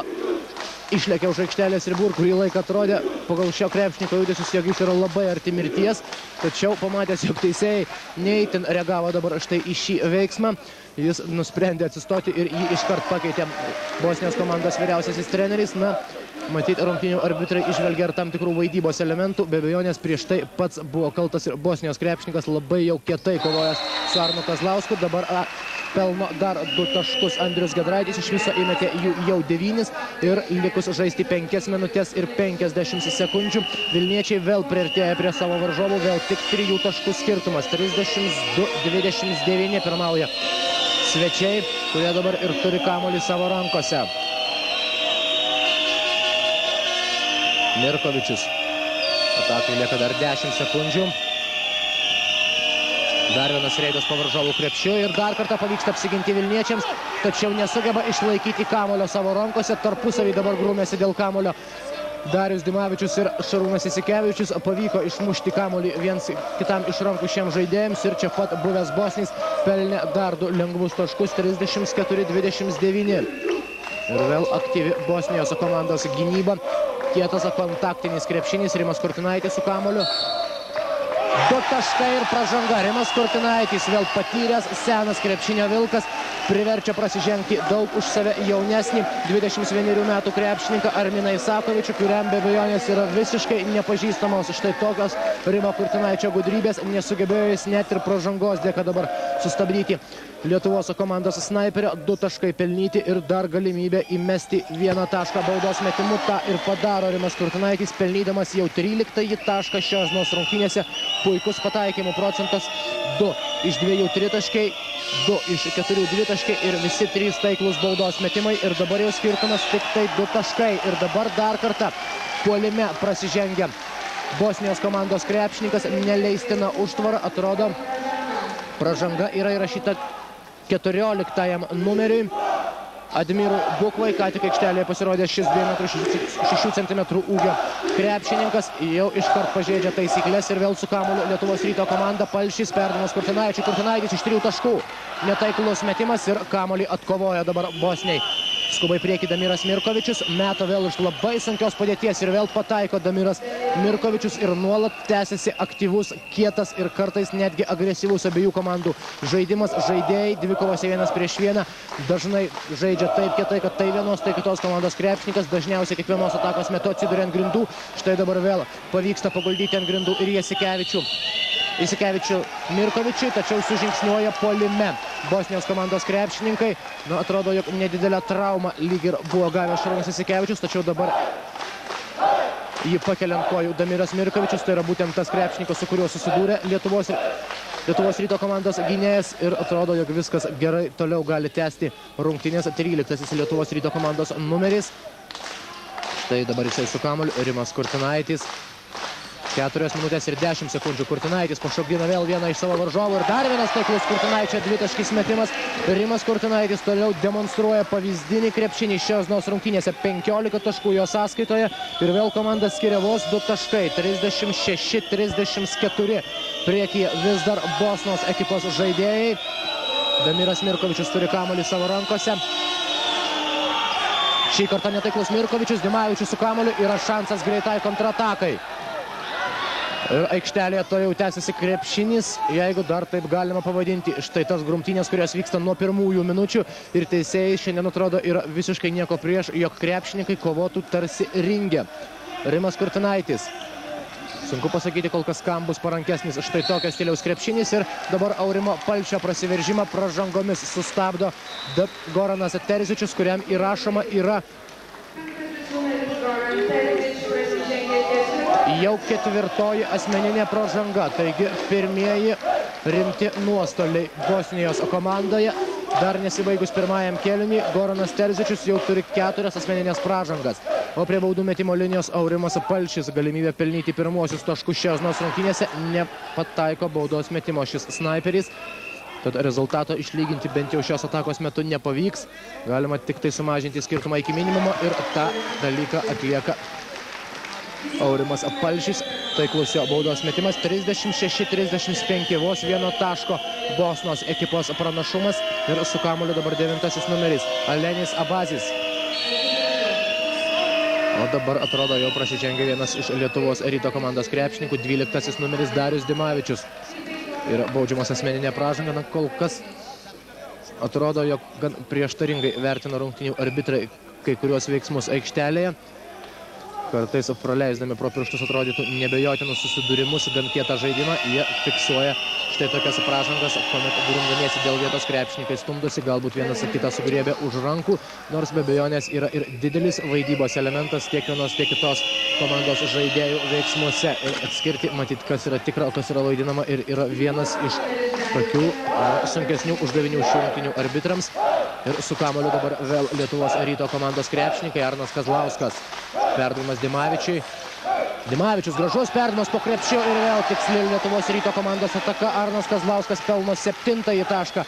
Speaker 1: išlėkė už aikštelės ribų ir kurį laiką atrodė pagal šio krepšininko judesius, jog jis yra labai arti mirties. Tačiau pamatęs, jog teisėjai neįtin reagavo dabar štai į šį veiksmą, jis nusprendė atsistoti ir jį iškart pakeitė Bosnijos komandos vyriausiasis treneris. Na, matyt, rungtynių arbitrai išvelgia ir tam tikrų vaidybos elementų. Be abejonės prieš tai pats buvo kaltas ir Bosnijos krepšininkas, labai jau kietai kovojęs su Arnu Kazlausku. Dabar pelno dar 2 taškus Andrius Giedraitis, iš viso įmetė jų jau 9 ir likus žaisti 5 minutės ir 50 sekundžių. Vilniečiai vėl priartėja prie savo varžovų, vėl tik 3 taškų skirtumas. 32-29 pirmauja svečiai, kurie dabar ir turi kamuolį savo rankose. Mirkovičius. Atakai lieka dar 10 sekundžių. Dar vienas reidas po varžovų krepšiu ir dar kartą pavyksta apsiginti vilniečiams, tačiau nesugeba išlaikyti kamuolio savo rankose. Tarpusavį dabar grūmėsi dėl kamuolio Darius Dimavičius ir Šarūnas Jasikevičius. Pavyko išmušti kamuolį viens kitam iš rankų šiems žaidėjams ir čia pat buvęs Bosnijs pelnė dar 2 lengvus taškus. 34-29. Ir vėl aktyvi Bosnijos komandos gynyba. Kietas kontaktinis krepšinis, Rimas Kurtinaitis su kamuoliu. 2 taškai ir pražanga. Rimas Kurtinaitis, vėl patyręs senas krepšinio vilkas, priverčia prasižengti daug už save jaunesnį 21 metų krepšininką Arminą Isakovičių, kuriam be abejonės yra visiškai nepažįstamos štai tokios Rimo Kurtinaičio gudrybės. Nesugebėjo jis net ir pražangos dėka dabar sustabdyti Lietuvos komandos snaiperio. 2 taškai pelnyti ir dar galimybė įmesti 1 tašką baudos metimu. Ta ir padaro Rimas Kurtinaitis, pelnydamas jau 13 tašką šios dienos rungtynėse. Puikus pataikymų procentas. 2 iš 2 tritaškai, 2 iš 4 dvitaškai ir visi 3 taiklus baudos metimai. Ir dabar jau skirtumas tik tai 2 taškai. Ir dabar dar kartą puolime prasižengia Bosnijos komandos krepšininkas. Neleistina užtvara, atrodo pražanga yra įrašyta 14 numeriui. Admirui Bukvai, ką tik aikštelėje pasirodė šis 2,6 cm ūgio krepšininkas, jau iškart pažeidžia taisyklės ir vėl su kamuoliu Lietuvos Ryto komanda. Palšys perdavimas Kurtinaičiui, Kurtinaitis iš 3 taškų. Netaiklus metimas ir kamuolį atkovoja dabar Bosniai. Skubai prieki Damiras Mirkovičius, meta vėl iš labai sunkios padėties ir vėl pataiko Damiras Mirkovičius ir nuolat tęsiasi aktyvus, kietas ir kartais netgi agresyvus abiejų komandų žaidimas. Žaidėjai dvikovose 1 prieš 1 dažnai žaidžia taip kietai, kad tai vienos, tai kitos komandos krepšininkas dažniausiai kiekvienos atakos metu atsiduria ant grindų. Štai dabar vėl pavyksta paguldyti ant grindų ir Jasikevičių Mirkovičiui, tačiau sužingsniuoja puolime Bosnijos komandos krepšininkai. Na, atrodo, jog nedidelę traumą lyg ir buvo gavęs Šarūnas Jasikevičius, tačiau dabar jį pakelia ant kojų Damiras Mirkovičius. Tai yra būtent tas krepšininkas, su kuriuo susidūrė Lietuvos Ryto komandos gynėjas ir atrodo, jog viskas gerai toliau gali tęsti rungtynės. 13 Lietuvos Ryto komandos numeris. Štai dabar jisai su kamuoliu, Rimas Kurtinaitis. 4 minutės ir 10 sekundžių. Kurtinaitis pašokdina vėl vieną iš savo varžovų ir dar vienas taiklus Kurtinaičio dvitaškis metimas. Rimas Kurtinaitis toliau demonstruoja pavyzdinį krepšinį šios dienos rungtynėse. 15 taškų jo sąskaitoje ir vėl komanda skiria vos 2 taškai. 36-34. Priekyje vis dar Bosnos ekipos žaidėjai. Damiras Mirkovičius turi kamuolį savo rankose. Šį kartą netaiklus Mirkovičius, Dimavičius su kamuoliu, yra šansas greitai kontratakai. Ir aikštelėje to jau tęsiasi krepšinis, jeigu dar taip galima pavadinti. Štai tas grumtynės, kurios vyksta nuo pirmųjų minučių ir teisėjai šiandien atrodo yra visiškai nieko prieš, jog krepšininkai kovotų tarsi ringe. Rimas Kurtinaitis. Sunku pasakyti, kol kas kam bus parankesnis štai tokio stiliaus krepšinis ir dabar Aurimo Palšio prasiveržimą pražangomis sustabdo Goranas Terzičius, kuriam įrašoma yra jau 4. asmeninė pražanga. Taigi pirmieji rimti nuostoliai Bosnijos komandoje. Dar nesibaigus pirmajam kėliniui, Goranas Terzičius jau turi 4 asmeninės pražangas. O prie baudų metimo linijos Aurimas Palšis galimybę pelnyti pirmuosius taškus šios dienos rungtynėse nepataiko baudos metimo šis snaiperis. Tad rezultato išlyginti bent jau šios atakos metu nepavyks. Galima tik tai sumažinti skirtumą iki minimumo ir tą dalyką atlieka Aurimas Palšis. Taiklus jo baudos metimas 36-35, vos 1 taško Bosnos ekipos pranašumas ir su kamuoliu dabar 9 numeris Alenis Abazis. O dabar atrodo jau prasižengia vienas iš Lietuvos Ryto komandos krepšininkų, 12 numeris Darius Dimavičius. Ir baudžiamas asmeninė pražanga, na kol kas atrodo, jog gan prieštaringai vertina rungtynių arbitrai kai kuriuos veiksmus aikštelėje. Kartais praleisdami pro pirštus atrodytų nebejotinus susidūrimus, gan kietą žaidimą, jie fiksuoja štai tokias pražangas, kuomet grumdamiesi dėl vietos krepšininkai stumdosi, galbūt vienas kitą sugriebė už rankų, nors be abejonės yra ir didelis vaidybos elementas tiek vienos, tiek kitos komandos žaidėjų veiksmuose. Ir atskirti, matyt, kas yra tikra, o kas yra vaidinama, ir yra vienas iš tokių sunkesnių uždavinių šių rungtynių arbitrams. Ir su kamuoliu dabar vėl Lietuvos Ryto komandos krepšininkai. Arnas Kazlauskas. Perdavimas Dimavičiui. Dimavičius gražus perdavimas po krepšiu ir vėl tiksli Lietuvos Ryto komandos ataka. Arnas Kazlauskas pelno 7-ąjį tašką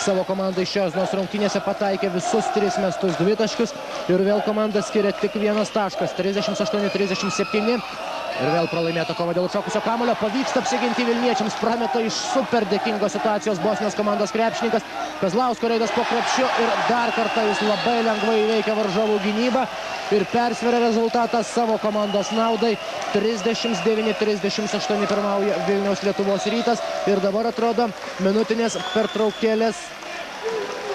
Speaker 1: savo komandai šios dienos rungtynėse, pataikė visus 3 mestus dvitaškius ir vėl komanda skiria tik 1 taškas. 38-37. Ir vėl pralaimėta kova dėl atšokusio kamuolio. Pavyksta apsiginti vilniečiams, prameta iš super dėkingos situacijos Bosnijos komandos krepšininkas. Kazlausko reidas po krepšiu ir dar kartą jis labai lengvai įveikia varžovų gynybą ir persveria rezultatą savo komandos naudai. 39-38 pirmauja Vilniaus Lietuvos Rytas ir dabar atrodo minutinės pertraukėlės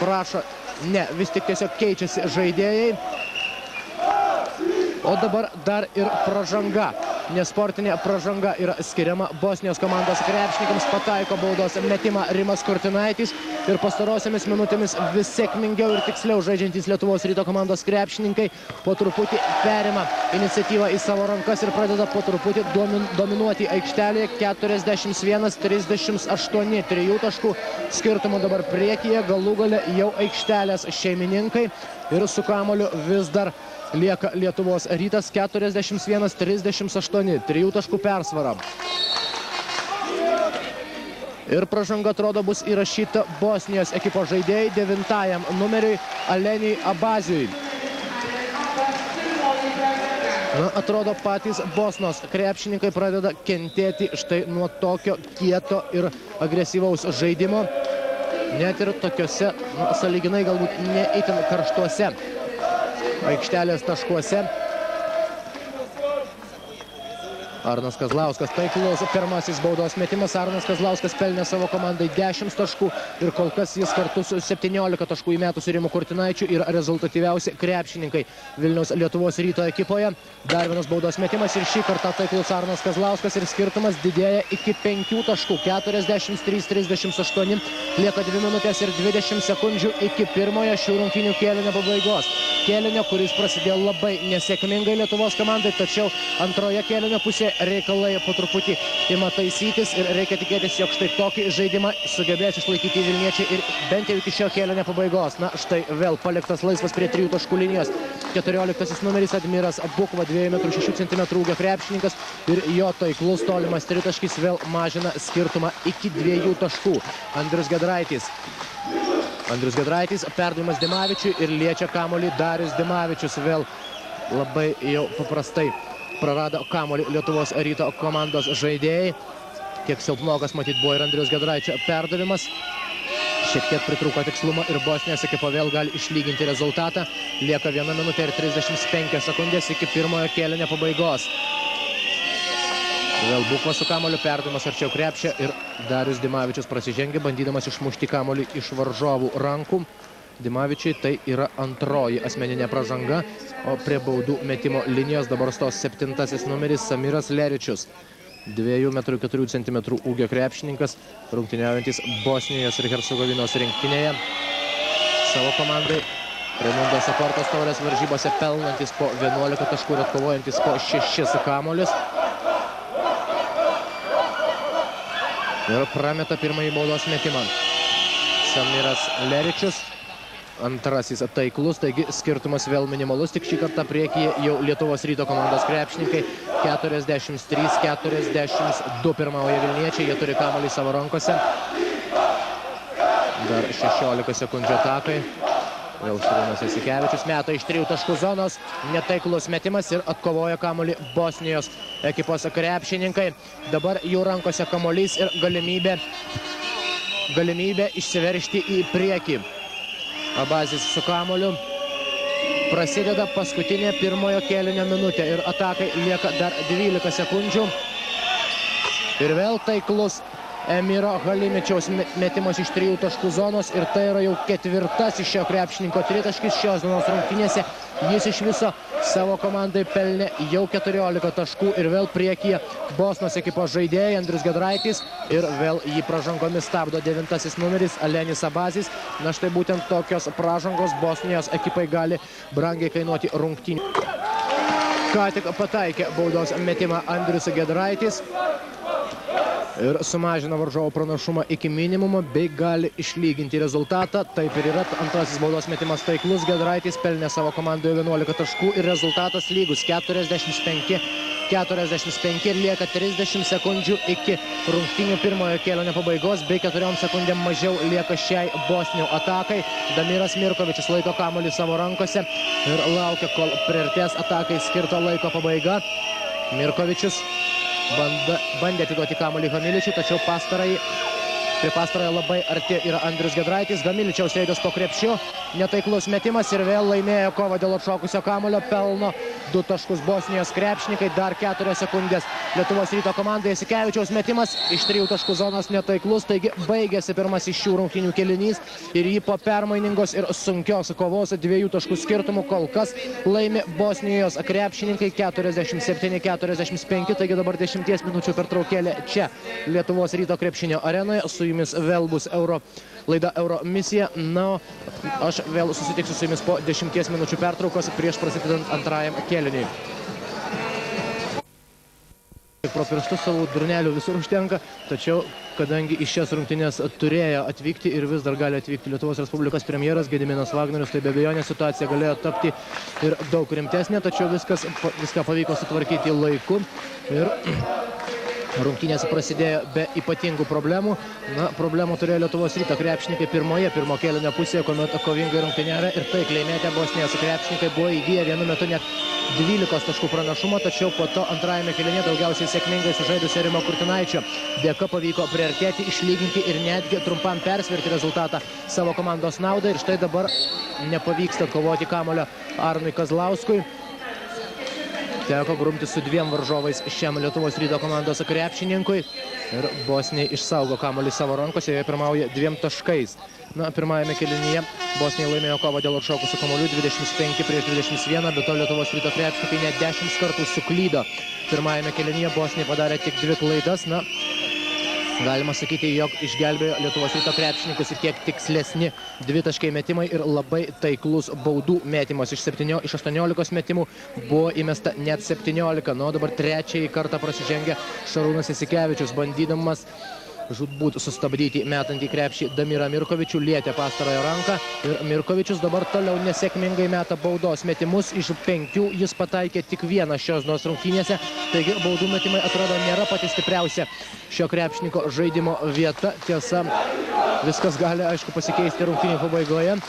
Speaker 1: prašo. Ne, vis tik tiesiog keičiasi žaidėjai. O dabar dar ir pražanga. Nesportinė pražanga yra skiriama Bosnijos komandos krepšininkams. Pataiko baudos metimą Rimas Kurtinaitis ir pastarosiamis minutėmis vis sėkmingiau ir tiksliau žaidžiantys Lietuvos Ryto komandos krepšininkai po truputį perima iniciatyvą į savo rankas ir pradeda po truputį dominuoti aikštelėje. 41-38, 3 taškų skirtumų dabar priekyje, galų gale jau aikštelės šeimininkai ir su kamuoliu vis dar lieka Lietuvos Rytas. 41-38, 3 taškų persvara. Ir pražanga atrodo bus įrašyta Bosnijos ekipos žaidėjai 9-ajam numeriui Aleniui Abaziui. Na, atrodo patys Bosnos krepšininkai pradeda kentėti štai nuo tokio kieto ir agresyvaus žaidimo. Net ir tokiuose, sąlyginai galbūt ne itin karštuose aikštelės taškuose. Arnas Kazlauskas taiklus pirmasis baudos metimas. Arnas Kazlauskas pelnė savo komandai 10 taškų ir kol kas jis kartu su 17 taškų įmetusiu Rimu Kurtinaičiu yra rezultatyviausi krepšininkai Vilniaus Lietuvos Ryto ekipoje. Dar vienas baudos metimas ir šį kartą taiklus Arnas Kazlauskas ir skirtumas didėja iki 5 taškų. 43-38. Lieka 2 minutės ir 20 sekundžių iki pirmojo šių rungtynių kėlinio pabaigos. Kėlinio, kuris prasidėjo labai nesėkmingai Lietuvos komandai, tačiau antroje kėlinio pusėje reikalai po truputį ima taisytis ir reikia tikėtis, jog štai tokį žaidimą sugebės išlaikyti vilniečiai ir bent jau iki šio kėlinio pabaigos. Na, štai vėl paliktas laisvas prie 3 taškų linijos. 14 numeris Admiras Bukva, 2,6 cm ūgio krepšininkas ir jo taiklus tolimas tritaškis vėl mažina skirtumą iki 2 taškų. Andrius Giedraitis, perdavimas Dimavičiui ir liečia kamuolį Darius Dimavičius. Vėl labai jau paprastai prarado kamuolį Lietuvos Ryto komandos žaidėjai. Kiek silpnokas matyt buvo ir Andriaus Giedraičio perdavimas. Šiek tiek pritrūko tikslumo ir Bosnijos ekipa vėl gali išlyginti rezultatą. Lieka 1 minutė ir 35 sekundės iki pirmojo kėlinio pabaigos. Vėl Bukva su kamuoliu, perdavimas arčiau krepšio ir Darius Dimavičius prasižengė, bandydamas išmušti kamuolį iš varžovų rankų. Dimavičiui tai yra antroji asmeninė pražanga, o prie baudų metimo linijos dabar stos 7 numeris Samiras Leričius. 2,4 cm ūgio krepšininkas, rungtyniaujantis Bosnijos ir Hercegovinos rinktinėje. Savo komandai Raimundo Saportos taurės varžybose pelnantis po 11 taškų ir atkovojantis po 6 kamuolius. Ir prameta pirmąjį baudos metimą. Samiras Leričius, antrasis taiklus, taigi skirtumas vėl minimalus, tik šį kartą priekyje jau Lietuvos Ryto komandos krepšininkai. 43-42 pirmauja vilniečiai, jie turi kamuolį savo rankose. Dar 16 sekundžių atakai. Vėl Šarūnas Jasikevičius meta iš 3 taškų zonos, netaiklus metimas ir atkovoja kamuolį Bosnijos ekipos krepšininkai. Dabar jų rankose kamuolys ir galimybė išsiveržti į priekį. Abazis su kamuoliu. Prasideda paskutinė pirmojo kėlinio minutė ir atakai lieka dar 12 sekundžių. Ir vėl taiklus Emiro Halimičiaus metimas iš 3 taškų zonos ir tai yra jau 4 šio krepšininko tritaškis šios dienos rungtynėse. Jis iš viso savo komandai pelnė jau 14 taškų ir vėl priekyje Bosnos ekipos žaidėjai Andrius Giedraitis ir vėl jį pražangomis stabdo 9 numeris Alenis Abazis. Na štai būtent tokios pražangos Bosnijos ekipai gali brangiai kainuoti rungtynių. Ką tik pataikė baudos metimą Andrius Giedraitis ir sumažina varžovų pranašumą iki minimumo bei gali išlyginti rezultatą. Taip ir yra, antrasis baudos metimas taiklus, Giedraitis pelnė savo komandoje 11 taškų ir rezultatas lygus 45 ir lieka 30 sekundžių iki rungtynių pirmojo kėlinio pabaigos bei 4 sekundėm mažiau lieka šiai Bosnių atakai. Damiras Mirkovičius laiko kamuolį savo rankose ir laukia, kol priartės atakai skirto laiko pabaiga. Mirkovičius bandė atiduoti kamuolį Hamiličiui, tačiau prie pastarojo labai arti yra Andrius Giedraitis. Hamiličiaus reidas po krepšiu, netaiklus metimas ir vėl laimėjo kovą dėl atšokusio kamuolio, pelno 2 taškus Bosnijos krepšininkai, dar 4 sekundės Lietuvos Ryto komandai. Jasikevičiaus metimas iš 3 taškų zonos netaiklus, taigi baigėsi pirmasis šių rungtynių kėlinys ir jį po permainingos ir sunkios kovos 2 taškų skirtumų kol kas laimi Bosnijos krepšininkai 47-45, taigi dabar 10 minučių pertraukėlė čia Lietuvos Ryto krepšinio arenoje. Su jumis vėl bus laida Euro misija. Na, aš vėl susitiksiu su jumis po 10 minučių pertraukos prieš prasidedant antrajam kėliniui. Pro pirštus savo durnelių visur užtenka, tačiau kadangi iš šias rungtynės turėjo atvykti ir vis dar gali atvykti Lietuvos Respublikos premjeras Gediminas Vagnorius, tai be abejonės situacija galėjo tapti ir daug rimtesnė, tačiau viską pavyko sutvarkyti laiku ir rungtynės prasidėjo be ypatingų problemų. Na, problemų turėjo Lietuvos Ryto krepšininkai pirmo kėlinio pusėje, kuomet kovingai rungtyniavę ir taikliai metė Bosnijos krepšininkai buvo įgiję vienu metu net 12 taškų pranašumo, tačiau po to antrajame kėlinyje daugiausiai sėkmingai sužaidusio Rimo Kurtinaičio dėka pavyko priartėti, išlyginti ir netgi trumpam persverti rezultatą savo komandos naudai ir štai dabar nepavyksta kovoti kamuolio Arnui Kazlauskui. Teko grumti su 2 varžovais šiam Lietuvos Ryto komandos krepšininkui ir Bosnija išsaugo kamuolį savo rankose, joje pirmauja 2 taškais. Na, pirmajame kėlinyje Bosnija laimėjo kovą dėl atšokusių kamuolių 25-21, bet to Lietuvos Ryto krepšininkai net 10 kartų suklydo. Pirmajame kėlinyje Bosnija padarė tik 2 klaidas. Na, Galima sakyti, jog išgelbėjo Lietuvos Ryto krepšininkus ir kiek tikslesni dvitaškiai metimai ir labai taiklus baudų metimas. Iš 18 metimų buvo įmesta net 17. Nu, dabar trečiąjį kartą prasižengia Šarūnas Jasikevičius, bandydamas žūtbūt sustabdyti metantį krepšį Damirą Mirkovičių, lietė pastarojo ranką ir Mirkovičius dabar toliau nesėkmingai meta baudos metimus. Iš 5 jis pataikė tik vieną šios dienos rungtynėse, taigi baudų metimai atrodo nėra pati stipriausia šio krepšininko žaidimo vieta. Tiesa, viskas gali aišku pasikeisti rungtynių pabaigoje.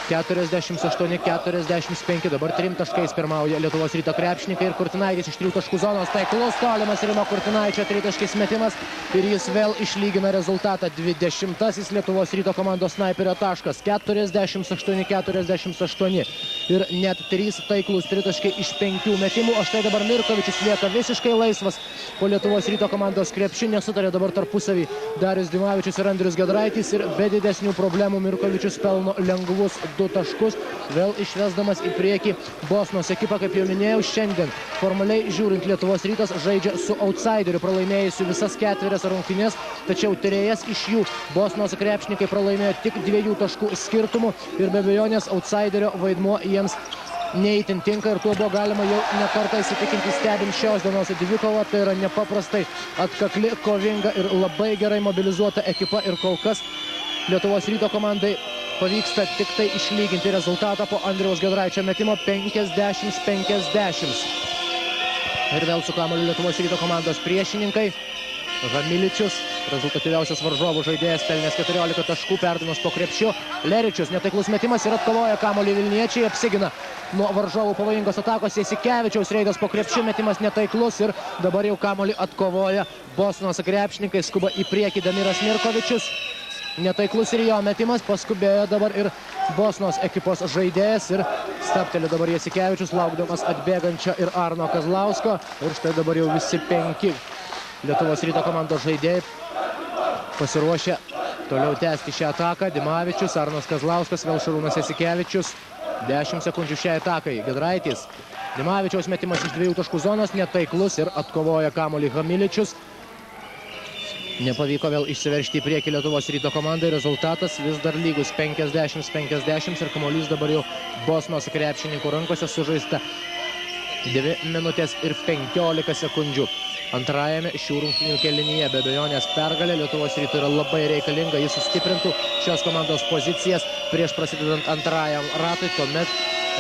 Speaker 1: 48-45, dabar 3 taškais pirmauja Lietuvos Ryto krepšininkai ir Kurtinaitis iš 3 taškų zonos taiklus tolimas Rimo Kurtinaičio 3 taškis metimas ir jis vėl išlygina rezultatą. 20-asis Lietuvos Ryto komandos snaiperio taškas. 48-48 ir net 3 taiklus 3 taškai iš 5 metimų. O štai dabar Mirkovičius lieka visiškai laisvas po Lietuvos Ryto komandos krepšį. Nesutarė dabar tarpusavį Darius Dimavičius ir Andrius Giedraitis ir be didesnių problemų Mirkovičius pelno lengvus 2 taškus, vėl išvesdamas į priekį Bosnos ekipą. Kaip jau minėjau, šiandien formaliai žiūrint Lietuvos Rytas žaidžia su outsideriu, pralaimėjusiu visas 4 rungtynes, tačiau turėjęs iš jų Bosnos krepšininkai pralaimėjo tik 2 taškų skirtumų ir be abejonės outsiderio vaidmuo jiems neįtin tinka ir tuo buvo galima jau ne kartą įsitikinti stebint šios dienos dvikovą. Tai yra nepaprastai atkakli, kovinga ir labai gerai mobilizuota ekipa ir kol kas Lietuvos Ryto komandai pavyksta tik tai išlyginti rezultatą po Andriaus Giedraičio metimo 50-50. Ir vėl su kamuoliu Lietuvos Ryto komandos priešininkai. Hamiličius, rezultatyviausias varžovų žaidėjas, pelnęs 14 taškų, perdavimas po krepšiu. Leričius, netaiklus metimas ir atkovoja kamuolį vilniečiai, apsigina nuo varžovų pavojingos atakos. Jasikevičiaus reidas po krepšiu, metimas netaiklus ir dabar jau kamuolį atkovoja Bosnos krepšininkai. Skuba į priekį Damiras Mirkovičius. Netaiklus ir jo metimas, paskubėjo dabar ir Bosnos ekipos žaidėjas ir stabteli dabar Jasikevičius, laukdamas atbėgančio ir Arno Kazlausko. Ir štai dabar jau visi 5 Lietuvos Ryto komandos žaidėjai pasiruošę toliau tęsti šią ataką. Dimavičius, Arnas Kazlauskas, vėl Šarūnas Jasikevičius. 10 sekundžių šiai atakai. Giedraitis, Dimavičiaus metimas iš 2 taškų zonos, netaiklus ir atkovoja kamuolį Hamiličius. Nepavyko vėl išsiveržti į priekį Lietuvos Ryto komandai. Rezultatas vis dar lygus 50-50 ir kamuolys dabar jau Bosnos krepšininkų rankose. Sužaista 2 minutės ir 15 sekundžių. Antrajame šių rungtynių kėlinyje be abejonės pergalė Lietuvos Rytui yra labai reikalinga. Jis sustiprintų šios komandos pozicijas prieš prasidedant antrajam ratui, tuomet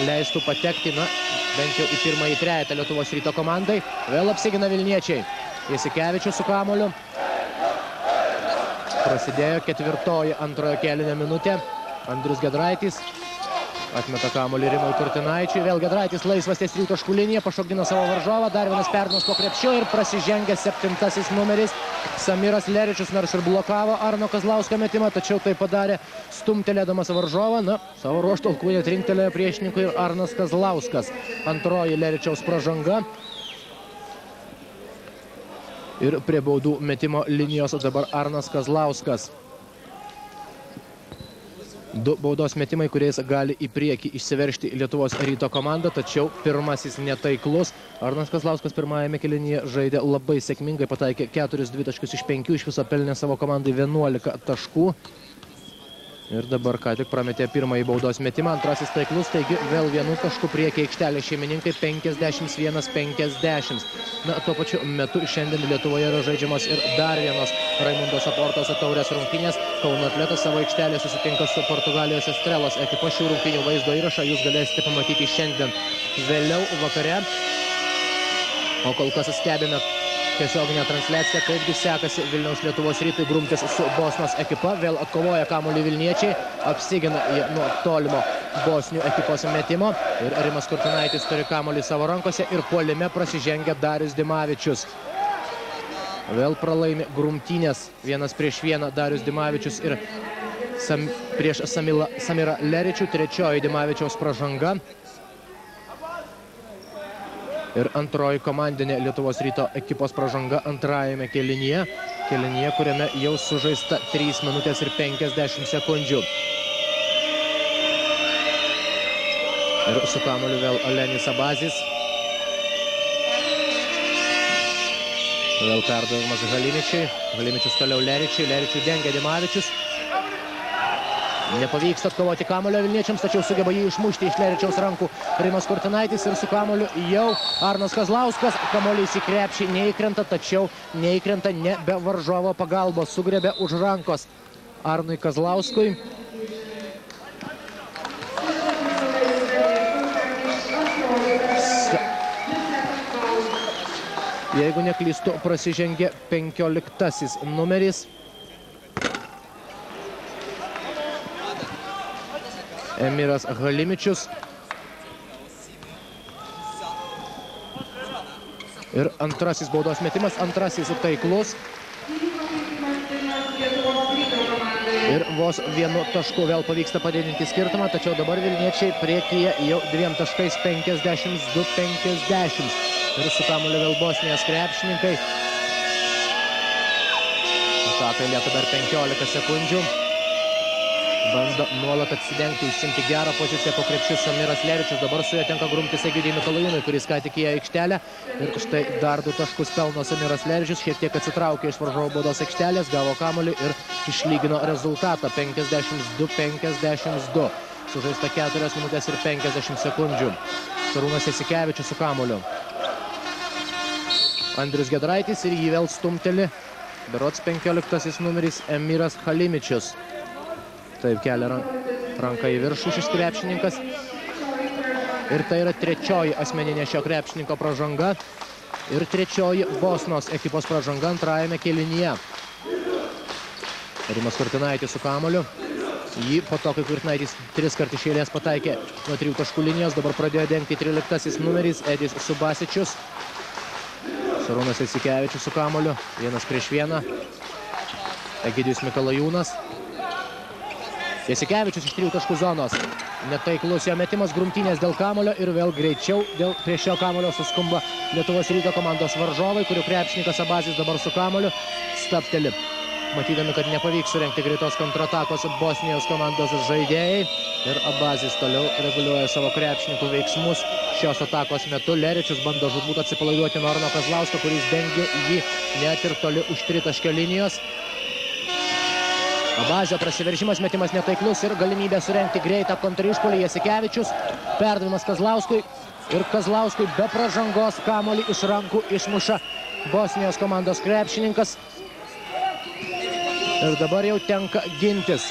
Speaker 1: leistų patekti, bent jau į pirmąjį trejetą Lietuvos Ryto komandai. Vėl apsigina vilniečiai. Jasikevičius su kamuoliu. Prasidėjo 4 antrojo kėlinio minutė. Andrius Giedraitis atmeta kamuolį Rimui Kurtinaičiui. Vėl Giedraitis laisvas ties 3 taškų liniją, pašokdina savo varžovą. Dar vienas perdavimas po krepšiu ir prasižengia 7 numeris Samiras Leričius, nors ir blokavo Arno Kazlausko metimą, tačiau tai padarė stumtelėdamas varžovą. Savo ruožtu alkūnę trinktelėjo priešininkui ir Arnas Kazlauskas. Antroji Leričiaus pražanga. Ir prie baudų metimo linijos dabar Arnas Kazlauskas. 2 baudos metimai, kuriais gali į priekį išsiveržti Lietuvos Ryto komanda, tačiau pirmasis netaiklus. Arnas Kazlauskas pirmajame kėlinyje žaidė labai sėkmingai, pataikė 4 dvitaškius iš 5, iš viso pelnė savo komandai 11 taškų. Ir dabar ką tik prametė pirmąjį baudos metimą, antrasis taiklus, taigi vėl 1 tašku priekį aikštelė šeimininkai 51-50. Tuo pačiu metu šiandien Lietuvoje yra žaidžiamas ir dar vienos Raimundo Saportos taurės rungtynės. Kauno Atletas savo aikštelėje susitinka su Portugalijos Estrelos ekipa. Šių rungtynių vaizdo įrašą jūs galėsite pamatyti šiandien vėliau vakare. O kol kas stebime tiesioginę transliaciją, kaipgi sekasi Vilniaus Lietuvos Rytui grumtis su Bosnos ekipa. Vėl atkovoja kamuolį vilniečiai, apsigina nuo tolimo bosnių ekipos metimo. Ir Rimas Kurtinaitis turi kamuolį savo rankose ir puolime prasižengia Darius Dimavičius. Vėl pralaimi grumtynės 1-1 Darius Dimavičius ir prieš Samirą Leričių. Trečioji Dimavičiaus pražanga. Ir antroji komandinė Lietuvos Ryto ekipos pražanga antrajame kėlinyje. Kėlinyje, kuriame jau sužaista 3 minutės ir 50 sekundžių. Ir su kamuoliu vėl Alenis Abazis. Vėl perdavimas Halimičiui. Halimičius toliau Leričiui. Leričiui dengia Dimavičius. Nepavyksta atkovoti kamuolio vilniečiams, tačiau sugeba jį išmušti iš Leričiaus rankų Rimas Kurtinaitis ir su kamuoliu jau Arnas Kazlauskas. Kamuolys į krepšį neįkrenta, tačiau neįkrenta ne be varžovo pagalbos. Sugriebė už rankos Arnui Kazlauskui. Jeigu neklystu, prasižengė 15 numeris. Emiras Halimičius. Ir antrasis baudos metimas, antrasis taiklus. Ir vos vienu tašku vėl pavyksta padidinti skirtumą, tačiau dabar vilniečiai priekyje jau 2 taškais 52-50. Ir su kamuoliu vėl Bosnijos krepšininkai. Atakai lieka dar 15 sekundžių. Bando nuolat atsidengti, užsimti gerą poziciją po krepšiu Samiras Leričius. Dabar su juo tenka grumtis Egidijui Mikalajūnui, kuris ką tik įėjo aikštelę. Ir štai dar 2 taškus pelno Samiras Leričius. Šiek tiek atsitraukė iš varžovų baudos aikštelės, gavo kamuolį ir išlygino rezultatą 52-52. Sužaista 4 minutės ir 50 sekundžių. Šarūnas Jasikevičius su kamuoliu. Andrius Gedraitis ir jį vėl stumteli. Berods 15 numeris Emiras Halimičius. Taip kelia ranką į viršų šis krepšininkas. Ir tai yra 3. asmeninė šio krepšininko pražanga. Ir 3. Bosnos ekipos pražanga antrajame kėlinyje. Rimas Kurtinaitis su kamuoliu. Jį po to, kai Kurtinaitis 3 kartų iš eilės pataikė nuo 3 taškų linijos, dabar pradėjo dengti 13 numeris Edis Subasičius. Šarūnas Jasikevičius su kamuoliu. 1 prieš 1. Egidijus Mikalajūnas. Jasikevičius iš 3 taškų zonos. Netaiklus jo metimas, grumtynės dėl kamuolio ir vėl greičiau prie šio kamuolio suskumba Lietuvos Ryto komandos varžovai, kurių krepšininkas Abazis dabar su kamuoliu stabteli. Matydami, kad nepavyks surengti greitos kontratakos Bosnijos komandos žaidėjai. Ir Abazis toliau reguliuoja savo krepšininkų veiksmus. Šios atakos metu Leričius bando žudbūt atsipalaiduoti nuo Arno Kazlausko, kuris dengia jį net ir toli už 3 taškio linijos. Abazio prasiveržimas, metimas netaiklus ir galimybė surengti greitą kontrišpolį. Jasikevičius, perdavimas Kazlauskui ir Kazlauskui be pražangos kamuolį iš rankų išmuša Bosnijos komandos krepšininkas. Ir dabar jau tenka gintis.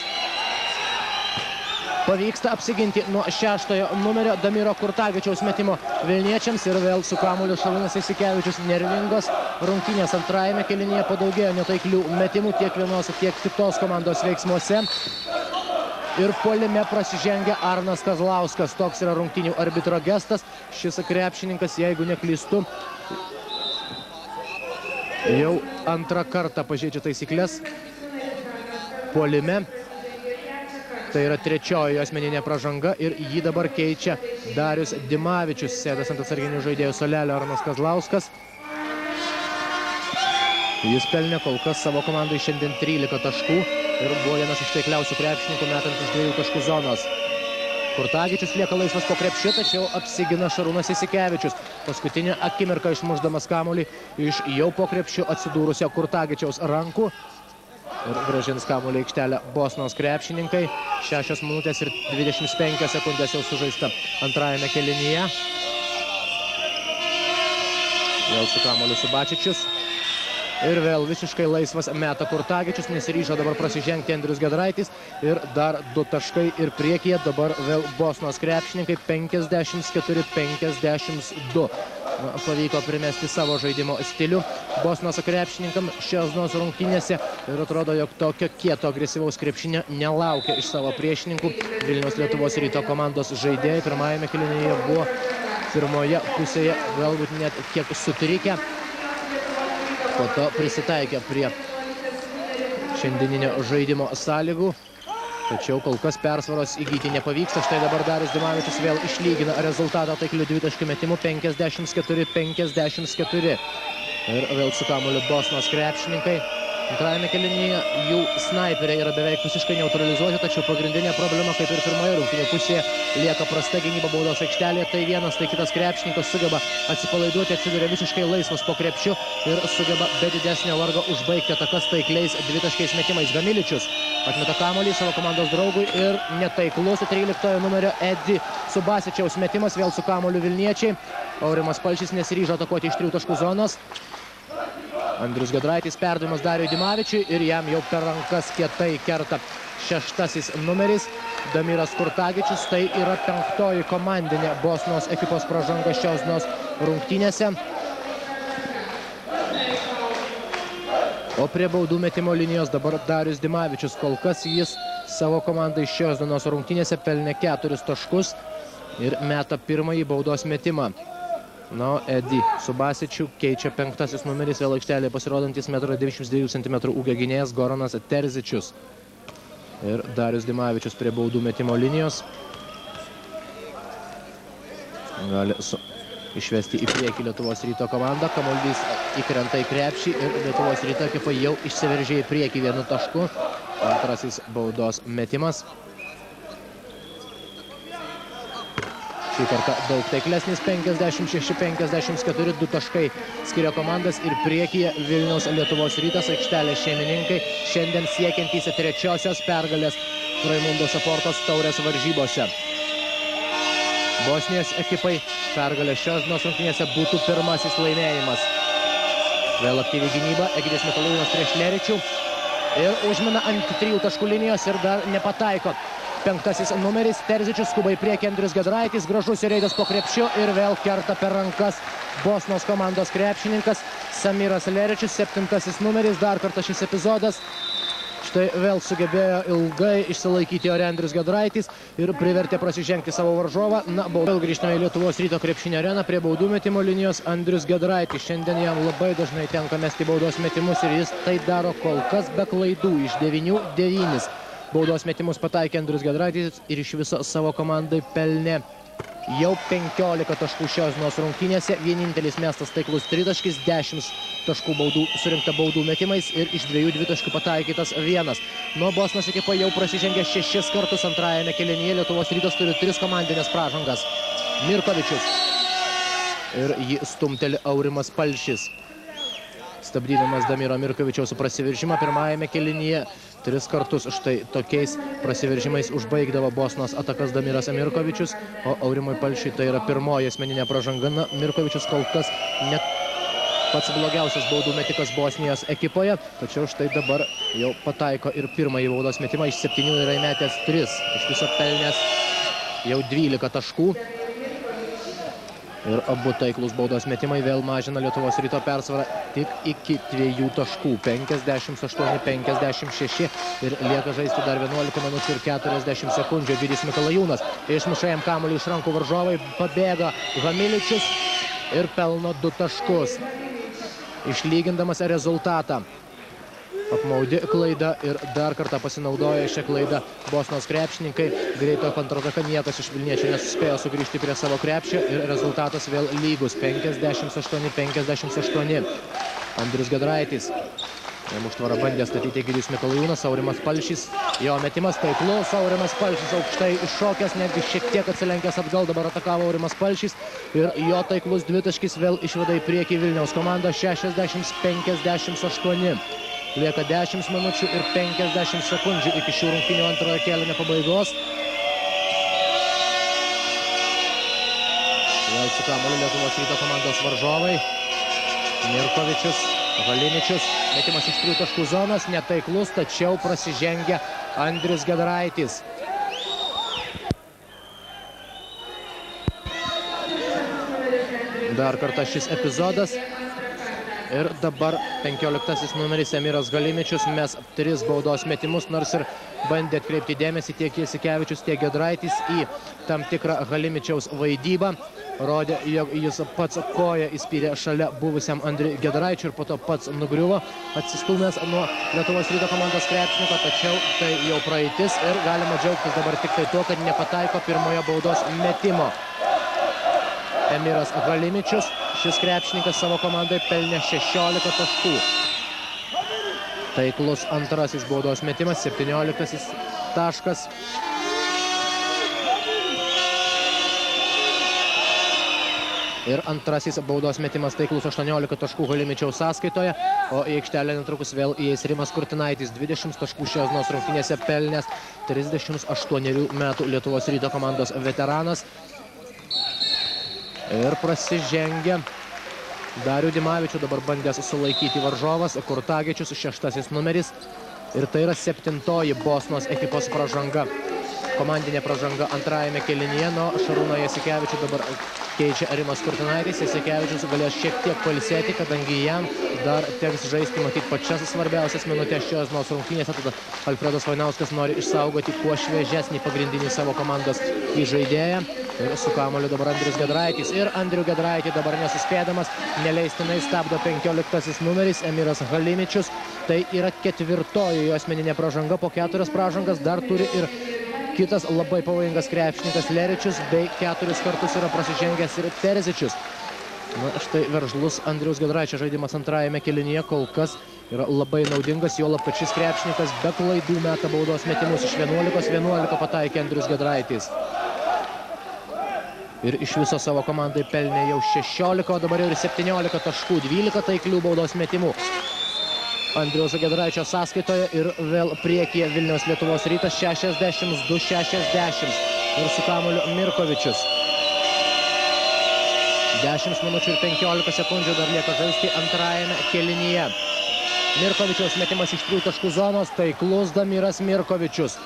Speaker 1: Pavyksta apsiginti nuo 6 numerio Damiro Kurtagičiaus metimo vilniečiams ir vėl su kamuoliu Šarūnas Jasikevičius. Nervingos rungtynės antrajame kėlinyje, padaugėjo netaiklių metimų tiek vienos, tiek kitos komandos veiksmuose. Ir puolime prasižengia Arnas Kazlauskas. Toks yra rungtynių arbitro gestas. Šis krepšininkas, jeigu neklystu, jau 2 kartą pažeidžia taisyklės puolime. Tai yra 3 asmeninė pražanga ir jį dabar keičia Darius Dimavičius. Sėdas ant atsarginių žaidėjų suolelio Arnas Kazlauskas. Jis pelnė kol kas savo komandai šiandien 13 taškų ir buvo vienas iš taikliausių krepšininkų metant iš 2 taškų zonos. Kurtagičius lieka laisvas po krepšiu, tačiau apsigina Šarūnas Jasikevičius. Paskutinę akimirką išmušdamas kamuolį iš jau po krepšiu atsidūrusio Kurtagičiaus rankų. Ir grąžins kamuolį aikštelę Bosnos krepšininkai. 6 minutės ir 25 sekundės jau sužaista antrajame kėlinyje. Vėl su kamuoliu Subačičius. Ir vėl visiškai laisvas meta Kurtagičius. Nesiryžo dabar prasižengti Andrius Gedraitis. Ir dar 2 taškai ir priekyje. Dabar vėl Bosnos krepšininkai 54-52. Pavyko primesti savo žaidimo stilių Bosnos krepšininkam šios dienos rungtynėse ir atrodo, jog tokio kieto agresyvaus krepšinio nelaukia iš savo priešininkų Vilniaus Lietuvos Ryto komandos žaidėjai. Pirmajame kėlinyje buvo pirmoje pusėje galbūt net kiek sutrikę, po to prisitaikė prie šiandieninio žaidimo sąlygų. Tačiau kol kas persvaros įgyti nepavyksta. Štai dabar Darius Dimavičius vėl išlygina rezultatą taiklių 2 taškų metimų 54-54. Ir vėl su kamuoliu Bosnos krepšininkai. Antrajame kėlinyje jų snaiperiai yra beveik visiškai neutralizuoti, tačiau pagrindinė problema, kaip ir pirmoje rungtynių pusėje, lieka prasta gynyba baudos aikštelėje. Tai vienas, tai kitas krepšininkas sugeba atsipalaiduoti, atsiduria visiškai laisvas po krepšiu ir sugeba be didesnio vargo užbaigti atakas taikliais dvitaškiais metimais. Gamiličius atmeta kamuolį savo komandos draugui ir netaiklus 13 numerio Edi Subasičiaus metimas, vėl su kamuoliu Vilniečiai. Aurimas Palšys nesiryžo atakuoti iš 3 taškų zonos. Andrius Giedraitis perdavimas Dariui Dimavičiui ir jam jau per rankas kietai kerta 6 numeris Damiras Kurtagičius. Tai yra 5 komandinė Bosnos ekipos pražanga šios dienos rungtynėse. O prie baudų metimo linijos dabar Darius Dimavičius. Kol kas jis savo komandai šios dienos rungtynėse pelnė 4 taškus ir meta pirmąjį baudos metimą. Na, Edi Subasičių keičia 5 numeris, vėl aikštelėje pasirodantis 1,92 cm ūgio gynėjas Goranas Terzičius. Ir Darius Dimavičius prie baudų metimo linijos. Gali išvesti į priekį Lietuvos Ryto komandą. Kamuolys įkrenta į krepšį ir Lietuvos Ryto ekipa jau išsiveržė į priekį 1 tašku. Antrasis baudos metimas. Šį kartą daug taiklesnis, 56-54, 2 taškai skiria komandas ir priekyje Vilniaus Lietuvos Rytas, aikštelės šeimininkai, šiandien siekiantys 3-osios pergalės Raimundo Saportos taurės varžybose. Bosnijos ekipai pergalė šios dienos rungtynėse būtų pirmasis laimėjimas. Vėl aktyvi gynyba, Egidijus Mikalajūnas prieš Leričių ir užmina ant 3 taškų linijos ir dar nepataiko. 5 numeris, Terzičius skuba į priekį, Andrius Giedraitis, gražus reidas po krepšiu ir vėl kerta per rankas Bosnos komandos krepšininkas Samiras Leričius, 7 numeris, dar kartą šis epizodas. Štai vėl sugebėjo ilgai išsilaikyti ore Andrius Giedraitis ir privertė prasižengti savo varžovą. Na, vėl grįžtame į Lietuvos Ryto krepšinio areną prie baudų metimo linijos Andrius Giedraitis. Šiandien jam labai dažnai tenka mesti baudos metimus ir jis tai daro kol kas be klaidų, iš 9-9. Baudos metimus pataikė Andrius Giedraitis ir iš viso savo komandai pelnė jau 15 taškų šios dienos rungtynėse. Vienintelis mestas taiklus 3 taškis, 10 taškų baudų surinkta baudų metimais ir iš 2 dvitaškių pataikytas 1. Nuo Bosnos ekipa jau prasižengė 6 kartus antrajame kėlinyje. Lietuvos Rytas turi 3 komandinės pražangas. Mirkovičius ir jį stumteli Aurimas Palšys. Stabdydamas Damiro Mirkovičiaus prasiveržimą pirmajame kėlinyje 3 kartus štai tokiais prasiveržimais užbaigdavo Bosnos atakas Damiras Mirkovičius, o Aurimui Palšiui tai yra pirmoji asmeninė pražanga. Na, Mirkovičius kol kas net pats blogiausias baudų metikas Bosnijos ekipoje, tačiau štai dabar jau pataiko ir pirmąjį baudos metimą, iš 7 yra įmetęs 3, iš viso pelnęs jau 12 taškų. Ir abu taiklus baudos metimai vėl mažina Lietuvos Ryto persvarą tik iki 2 taškų, 58-56 ir lieka žaisti dar 11 minučių ir 40 sekundžių. Egidijus Mikalajūnas išmuša jam kamuolį iš rankų varžovai, pabėga Gamiličius ir pelno 2 taškus, išlygindamas rezultatą. Apmaudi klaida ir dar kartą pasinaudoja šią klaidą Bosnos krepšininkai. Greito kontrataka, niekas iš vilniečių nesuspėjo sugrįžti prie savo krepšio ir rezultatas vėl lygus, 58-58. Andrius Giedraitis. Jam užtvarą bandė statyti Egidijus Mikalajūnas, Aurimas Palšys. Jo metimas taiklus, Aurimas Palšys aukštai iššokęs, netgi šiek tiek atsilenkęs atgal, dabar atakavo Aurimas Palšys. Ir jo taiklus dvitaškis vėl išveda į priekį Vilniaus komandą, 60-58. Lieka 10 minučių ir 50 sekundžių iki šių rungtynių antrojo kėlinio pabaigos. Vėl su kamuoliu Lietuvos Ryto komandos varžovai. Mirkovičius, Haliničius, metimas iš 3 taškų zonos, netaiklus, tačiau prasižengia Andrius Giedraitis. Dar kartą šis epizodas. Ir dabar 15 numeris Emiras Halimičius mes 3 baudos metimus, nors ir bandė atkreipti dėmesį tiek Jasikevičius, tiek Giedraitis į tam tikrą Halimičiaus vaidybą. Rodė, jog jis pats koją įspyrė šalia buvusiam Andriui Giedraičiui ir po to pats nugriuvo, atsistūmęs nuo Lietuvos Ryto komandos krepšininko, tačiau tai jau praeitis ir galima džiaugtis dabar tik tai tuo, kad nepataiko pirmojo baudos metimo. Emiras Halimičius, šis krepšininkas savo komandai pelnė 16 taškų. Taiklus antrasis baudos metimas, 17 taškas. Ir antrasis baudos metimas taiklus 18 taškų Halimičiaus sąskaitoje, o į aikštelę netrukus vėl įeis Rimas Kurtinaitis, 20 taškų šios dienos rungtynėse pelnęs, 38 metų Lietuvos Ryto komandos veteranas. Ir prasižengia Darių Dimavičių, dabar bandęs sulaikyti varžovas, Kurtagičius 6 numeris. Ir tai yra 7-oji Bosnos ekipos pražanga. Komandinė pražanga antrajame kėlinyje, nuo Šarūno Jasikevičių dabar keičia Rimas Kurtinaitis. Jasikevičius galės šiek tiek pailsėti, kadangi jam dar teks žaisti matyti pačias svarbiausias minutės šios dienos rungtynėse. Tada Alfredas Vainauskas nori išsaugoti kuo šviežesnį pagrindinį savo komandos įžaidėją. Ir su kamuoliu dabar Andrius Giedraitis. Ir Andrių Giedraitį dabar nesuspėdamas, neleistinai stabdo 15 numeris Emiras Halimičius. Tai yra 4-oji jo asmeninė pražanga, po 4 pražangas dar turi ir kitas labai pavojingas krepšininkas Leričius, bei 4 kartus yra prasižengęs ir Terzičius. Na, štai veržlus Andriaus Giedraičio žaidimas antrajame kėlinyje kol kas yra labai naudingas, juolab kad šis krepšininkas be klaidų meta baudos metimus, iš 11 pataikė Andrius Giedraitis. Ir iš viso savo komandai pelnė jau 16, o dabar jau ir 17 taškų, 12 taiklių baudos metimų Andriaus Giedraičio sąskaitoje. Ir vėl priekyje Vilniaus Lietuvos Rytas 62-60. Ir su kamuoliu Mirkovičius. 10 minučių ir 15 sekundžių dar lieka žaisti antrajame kėlinyje. Mirkovičiaus metimas iš 3 taškų zonos, taiklus Damiras Mirkovičius.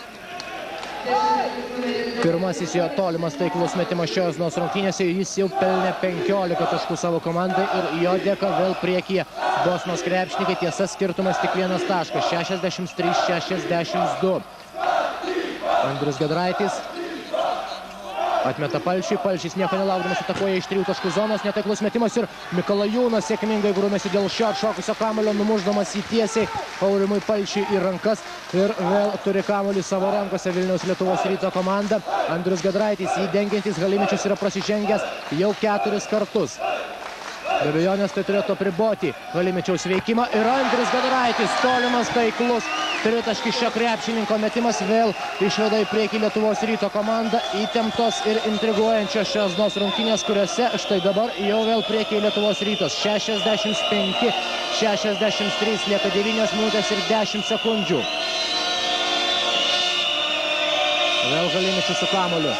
Speaker 1: Pirmasis jo tolimas taiklus metimas šios dienos rungtynėse, jis jau pelnė 15 taškų savo komandai ir jo dėka vėl priekyje Bosnos krepšininkai, tiesa skirtumas tik 1 taškas, 63-62. Andrius Giedraitis atmeta Palšiui, Palšys nieko nelaukdamas atakuoja iš 3 taškų zonos, netaiklus metimas ir Mikalajūnas sėkmingai grūmėsi dėl šio atšokusio kamuolio, numušdamas jį tiesiai Aurimui Palšiui į rankas. Ir vėl turi kamuolį savo rankose Vilniaus Lietuvos Ryto komanda. Andrius Giedraitis, jį dengiantis Halimičius, yra prasižengęs jau 4 kartus. Be abejonės tai turėtų apriboti Halimičiaus veikimą. Ir Andrius Giedraitis, tolimas taiklus tritaškis šio krepšininko metimas, vėl išveda į priekį Lietuvos Ryto komandą. Įtemptos ir intriguojančios šios dienos rungtynės, kuriuose štai dabar jau vėl priekyje Lietuvos Rytas. 65-63, lieka 9 minutės ir 10 sekundžių. Vėl Halimičius su kamuoliu.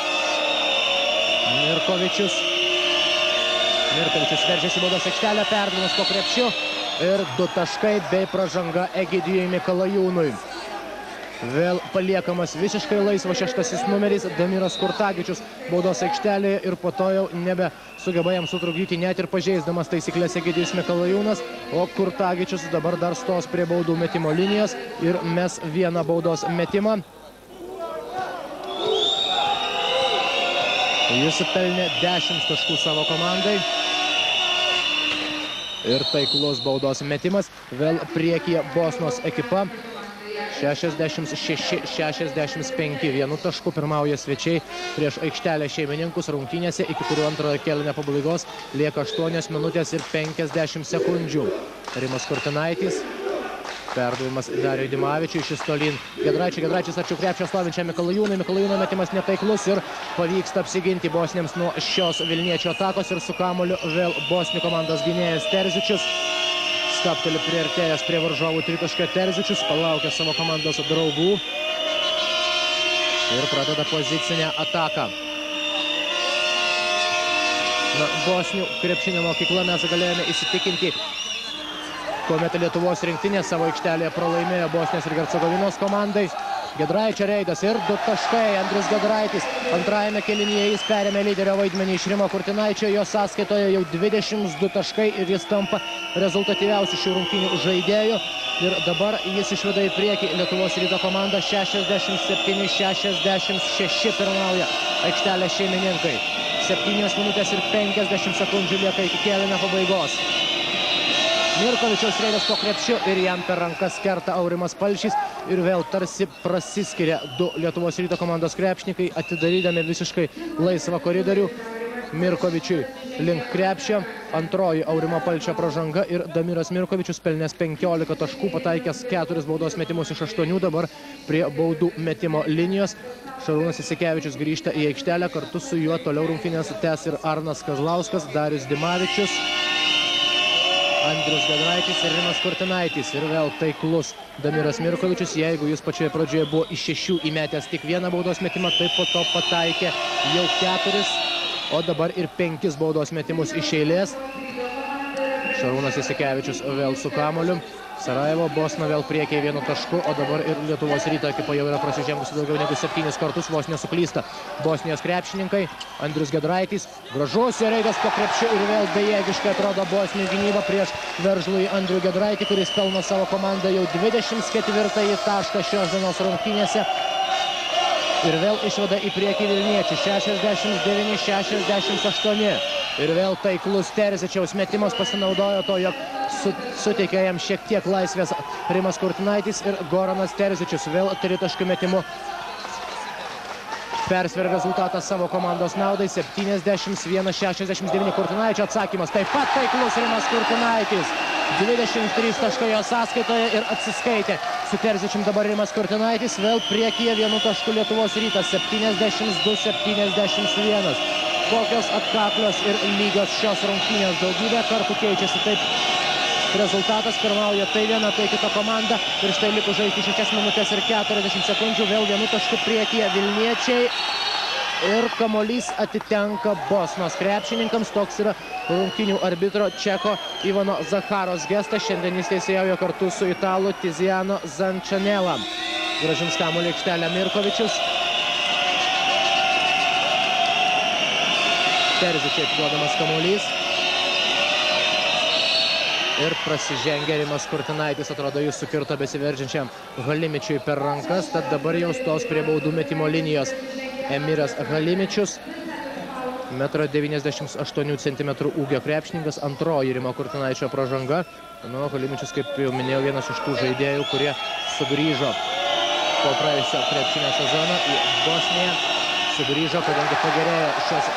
Speaker 1: Mirkovičius veržiasi baudos aikštelę, perdavimas po krepšiu. Ir 2 taškai bei pražanga Egidijui Mikalajūnui. Vėl paliekamas visiškai laisvas 6 numeris Damiras Kurtagičius baudos aikštelėje ir po to jau nebe sugeba jam sutrukdyti, net ir pažeisdamas taisyklės Egidijus Mikalajūnas. O Kurtagičius dabar dar stos prie baudų metimo linijos ir mes vieną baudos metimą. Jis pelnė 10 taškų savo komandai. Ir taiklus baudos metimas, vėl priekyje Bosnos ekipa. 66-65, 1 tašku pirmauja svečiai prieš aikštelę šeimininkus rungtynėse, iki kurių antrojo kėlinio pabaigos lieka 8 minutės ir 50 sekundžių. Rimas Kurtinaitis, perdavimas Dariui Dimavičiui, šis tolyn Giedraitis arčiau krepšio stovinčiam Mikalajūnui. Mikalajūno metimas netaiklus ir pavyksta apsiginti bosniams nuo šios vilniečio atakos. Ir su kamuoliu vėl bosnių komandos gynėjas Terzičius. Stapteli priartėjęs prie varžovų tritaškio Terzičius, palaukia savo komandos draugų ir pradeda pozicinę ataką. Na, bosnių krepšinio mokykla mes galėjome įsitikinti, kuomet Lietuvos rinktinė savo aikštelėje pralaimėjo Bosnijos ir Hercegovinos komandai. Giedraičio reidas ir 2 taškai. Andrius Giedraitis antrajame kėlinyje jis perėmė lyderio vaidmenį iš Rimo Kurtinaičio. Jo sąskaitoje jau 22 taškai ir jis tampa rezultatyviausiu šių rungtynių žaidėjų. Ir dabar jis išveda į priekį Lietuvos Ryto komandą. 67-66 pirmauja aikštelės šeimininkai. 7 minutės ir 50 sekundžių lieka iki kėlinio pabaigos. Mirkovičiaus reidas po krepšiu ir jam per rankas kerta Aurimas Palšys. Ir vėl tarsi prasiskiria 2 Lietuvos Ryto komandos krepšininkai, atidarydami visiškai laisvą koridorių. Mirkovičiui link krepšio. Antroji Aurimo Palčio pražanga ir Damiras Mirkovičius pelnęs 15 taškų, pataikęs 4 baudos metimus iš 8, dabar prie baudų metimo linijos. Šarūnas Jasikevičius grįžta į aikštelę, kartu su juo toliau rungtynės tęs ir Arnas Kazlauskas, Darius Dimavičius, Andrius Giedraitis ir Rimas Kurtinaitis. Ir vėl taiklus Damiras Mirkovičius, jeigu jis pačioje pradžioje buvo iš 6 įmetęs tik 1 baudos metimą, taip po to pataikė jau 4, o dabar ir 5 baudos metimus iš eilės. Šarūnas Jasikevičius vėl su kamuoliu. Sarajevo Bosna vėl priekyje 1 tašku, o dabar ir Lietuvos Ryto ekipa jau yra prasižengusi daugiau negu 7 kartus, vos nesuklysta Bosnijos krepšininkai. Andrius Giedraitis, gražus reidas po krepšiu ir vėl bejėgiškai atrodo Bosnijos gynyba prieš veržlųjį Andrių Giedraitį, kuris pelno savo komandą jau 24 tašką šios dienos rungtynėse. Ir vėl išveda į priekį vilniečių 69-68. Ir vėl taiklus Terzičiaus metimas, pasinaudojo to, jog suteikė jam šiek tiek laisvės Rimas Kurtinaitis ir Goranas Terzičius vėl tritaškių metimu persveria rezultatą savo komandos naudai. 71-69 Kurtinaičio atsakymas. Taip pat taiklus Rimas Kurtinaitis. 23 taškai jo sąskaitoje ir atsiskaitė su Terzičium dabar Rimas Kurtinaitis. Vėl priekyje 1 tašku Lietuvos Rytas. 72-71. Kokios atkaklios ir lygios šios rungtynės. Daugybę kartų keičiasi taip rezultatas. Pirmauja tai viena, tai kita komanda. Ir štai likus žaisti 6 minutės ir 40 sekundžių. Vėl 1 tašku priekyje vilniečiai. Ir kamuolys atitenka Bosnos krepšininkams. Toks yra rungtynių arbitro čeko Ivano Zacharos gestas. Šiandien jis teisėjauja kartu su italu Tiziano Zančanela. Grąžins kamuolį aikštelę Mirkovičius. Terzičiai atiduodamas kamuolys. Ir prasižengia Rimas Kurtinaitis, atrodo, jis sukirto besiveržiančiam Halimičiui per rankas, tad dabar jau stos prie baudų metimo linijos Emiras Halimičius, 1,98 cm ūgio krepšininkas, antroji Rimo Kurtinaičio pražanga. Nu, Halimičius, kaip jau minėjau, vienas iš tų žaidėjų, kurie sugrįžo po praėjusio krepšinio sezono į Bosniją. Sugrįžo, kadangi pagerėjo šios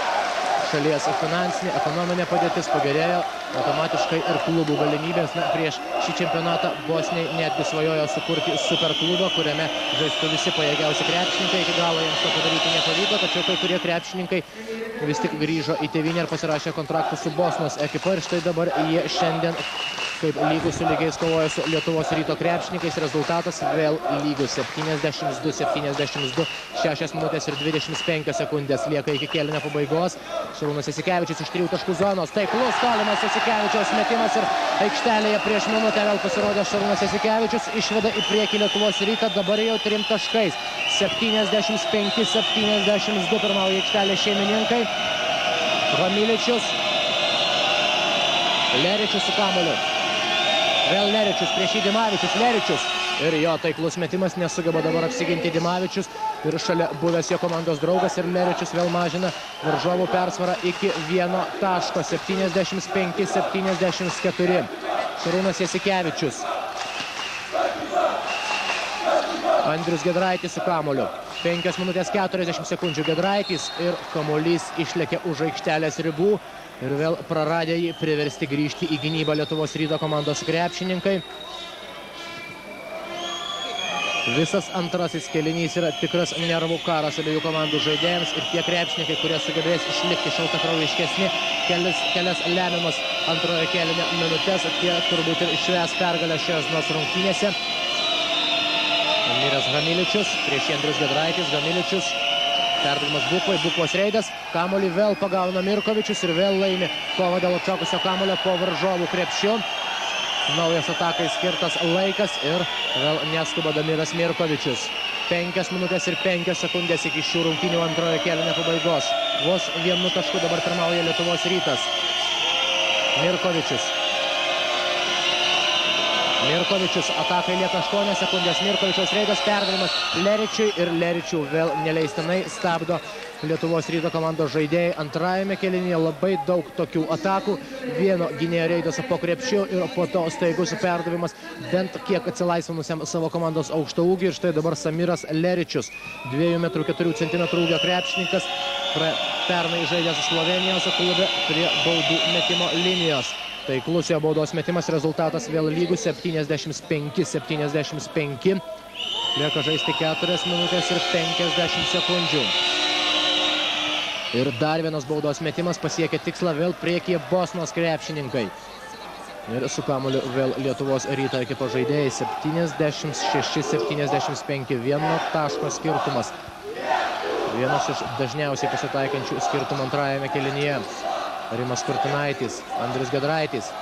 Speaker 1: šalies finansinė, ekonominė padėtis, pagerėjo automatiškai ir klubų galimybės. Na, prieš šį čempionatą Bosniai netgi svajojo sukurti superklubą, kuriame žaistų visi pajėgiausi krepšininkai. Iki galo jiems to padaryti nepavyko, tačiau kai kurie krepšininkai vis tik grįžo į tėvynę ir pasirašė kontraktų su Bosnos ekipa. Ir štai dabar jie šiandien kaip lygus su lygiais kovoja su Lietuvos Ryto krepšininkais. Rezultatas vėl lygus 72-72, 6 minutės ir 25 sekundės lieka iki kėlinio pabaigos. Šarūnas Jasikevičius iš 3 taškų zonos. Taiklus tolimas Jasikevičiaus metimas ir aikštelėje prieš minutę vėl pasirodė Šarūnas Jasikevičius. Išveda į priekį Lietuvos Rytą dabar jau 3 taškais. 75-72 pirmauja aikštelė šeimininkai. Hamiličius. Leričius su kamuoliu. Vėl Leričius prieš jį Dimavičius. Leričius. Ir jo taiklus metimas, nesugeba dabar apsiginti Dimavičius. Ir šalia buvęs jo komandos draugas ir Leričius vėl mažina varžovų persvarą iki 1 taško. 75-74. Šarūnas Jasikevičius. Andrius Giedraitis su kamuoliu. 5 minutės 40 sekundžių Giedraitis ir kamuolys išlėkė už aikštelės ribų. Ir vėl praradę jį priversti grįžti į gynybą Lietuvos Ryto komandos krepšininkai. Visas antrasis kėlinys yra tikras nervų karas abiejų komandų žaidėjams ir tie krepšininkai, kurie sugebės išlikti šaltakraujiškesni kelias lemiamas antrojo kėlinio minutės, tie turbūt ir išvės pergalę šios dienos rungtynėse. Emiras Hamiličius, prieš Andrius Giedraitis, Hamiličius. Perdavimas Bukvai, Bukvos reidas, kamuolį vėl pagauna Mirkovičius ir vėl laimi kovą dėl atšokusio kamuolio po varžovų krepšiu. Naujas atakai skirtas laikas ir vėl neskuba Damiras Mirkovičius. 5 minutės ir 5 sekundės iki šių rungtynių antrojo kėlinio pabaigos. Vos 1 tašku dabar pirmauja Lietuvos Rytas. Mirkovičius. Mirkovičius, atakai lieka 8 sekundės, Mirkovičiaus reidas, perdavimas Leričiui ir Leričių vėl neleistinai stabdo Lietuvos Ryto komandos žaidėjai. Antrajame kėlinyje labai daug tokių atakų, vieno gynėjo reidas po krepšiu ir po to staigus perdavimas bent kiek atsilaisvinusiam savo komandos aukšto ūgį. Ir štai dabar Samiras Leričius, 2,4 m ūgio krepšininkas, pernai žaidęs Slovenijos klube prie baudų metimo linijos. Taiklus jo baudos metimas, rezultatas vėl lygus 75-75. Lieka žaisti 4 minutės ir 50 sekundžių. Ir dar vienas baudos metimas pasiekia tikslą, vėl priekyje Bosnos krepšininkai. Ir su kamuoliu vėl Lietuvos Ryto ekipos žaidėjai 76-75, 1 taško skirtumas. Vienas iš dažniausiai pasitaikančių skirtumų antrajame kėlinyje. Rimas Kurtinaitis, Andrius Giedraitis.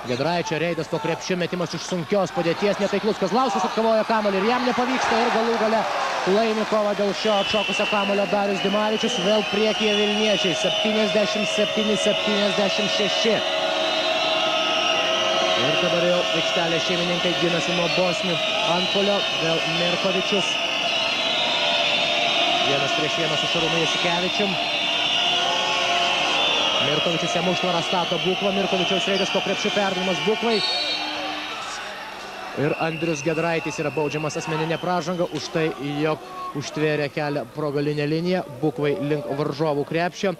Speaker 1: Giedraičio reidas po krepšiu, metimas iš sunkios padėties, netaiklus Kazlauskas atkovoja kamuolį ir jam nepavyksta ir galų gale laimi kovą dėl šio atšokusio kamuolio Darius Dimavičius, vėl priekyje vilniečiai 77-76. Ir dabar jau aikštelės šeimininkai ginasi nuo bosnių antpuolio, vėl Mirkovičius. 1 prieš 1 su Šarūnu Jasikevičium. Mirkovičius jam užtvarą stato Bukva, Mirkovičiaus reidas po krepšiu perdavimas Bukvai. Ir Andrius Giedraitis yra baudžiamas asmeninė pražanga už tai, jog užtvėrė kelią pro galinę liniją Bukvai link varžovų krepšio.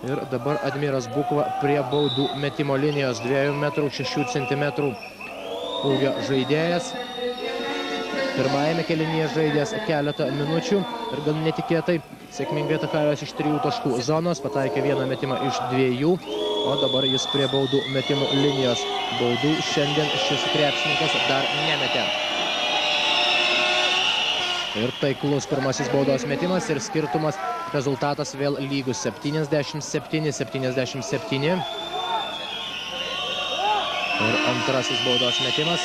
Speaker 1: Ir dabar Admiras Bukva prie baudų metimo linijos, 2,6 cm ūgio žaidėjas. Pirmajame kėlinyje žaidės keletą minučių ir gan netikėtai sėkmingai atakavęs iš 3 taškų zonos, pataikė vieną metimą iš 2, o dabar jis prie baudų metimų linijos. Baudų šiandien šis krepšininkas dar nemetė. Ir taiklus pirmasis baudos metimas ir skirtumas, rezultatas vėl lygus 77-77. Ir antrasis baudos metimas.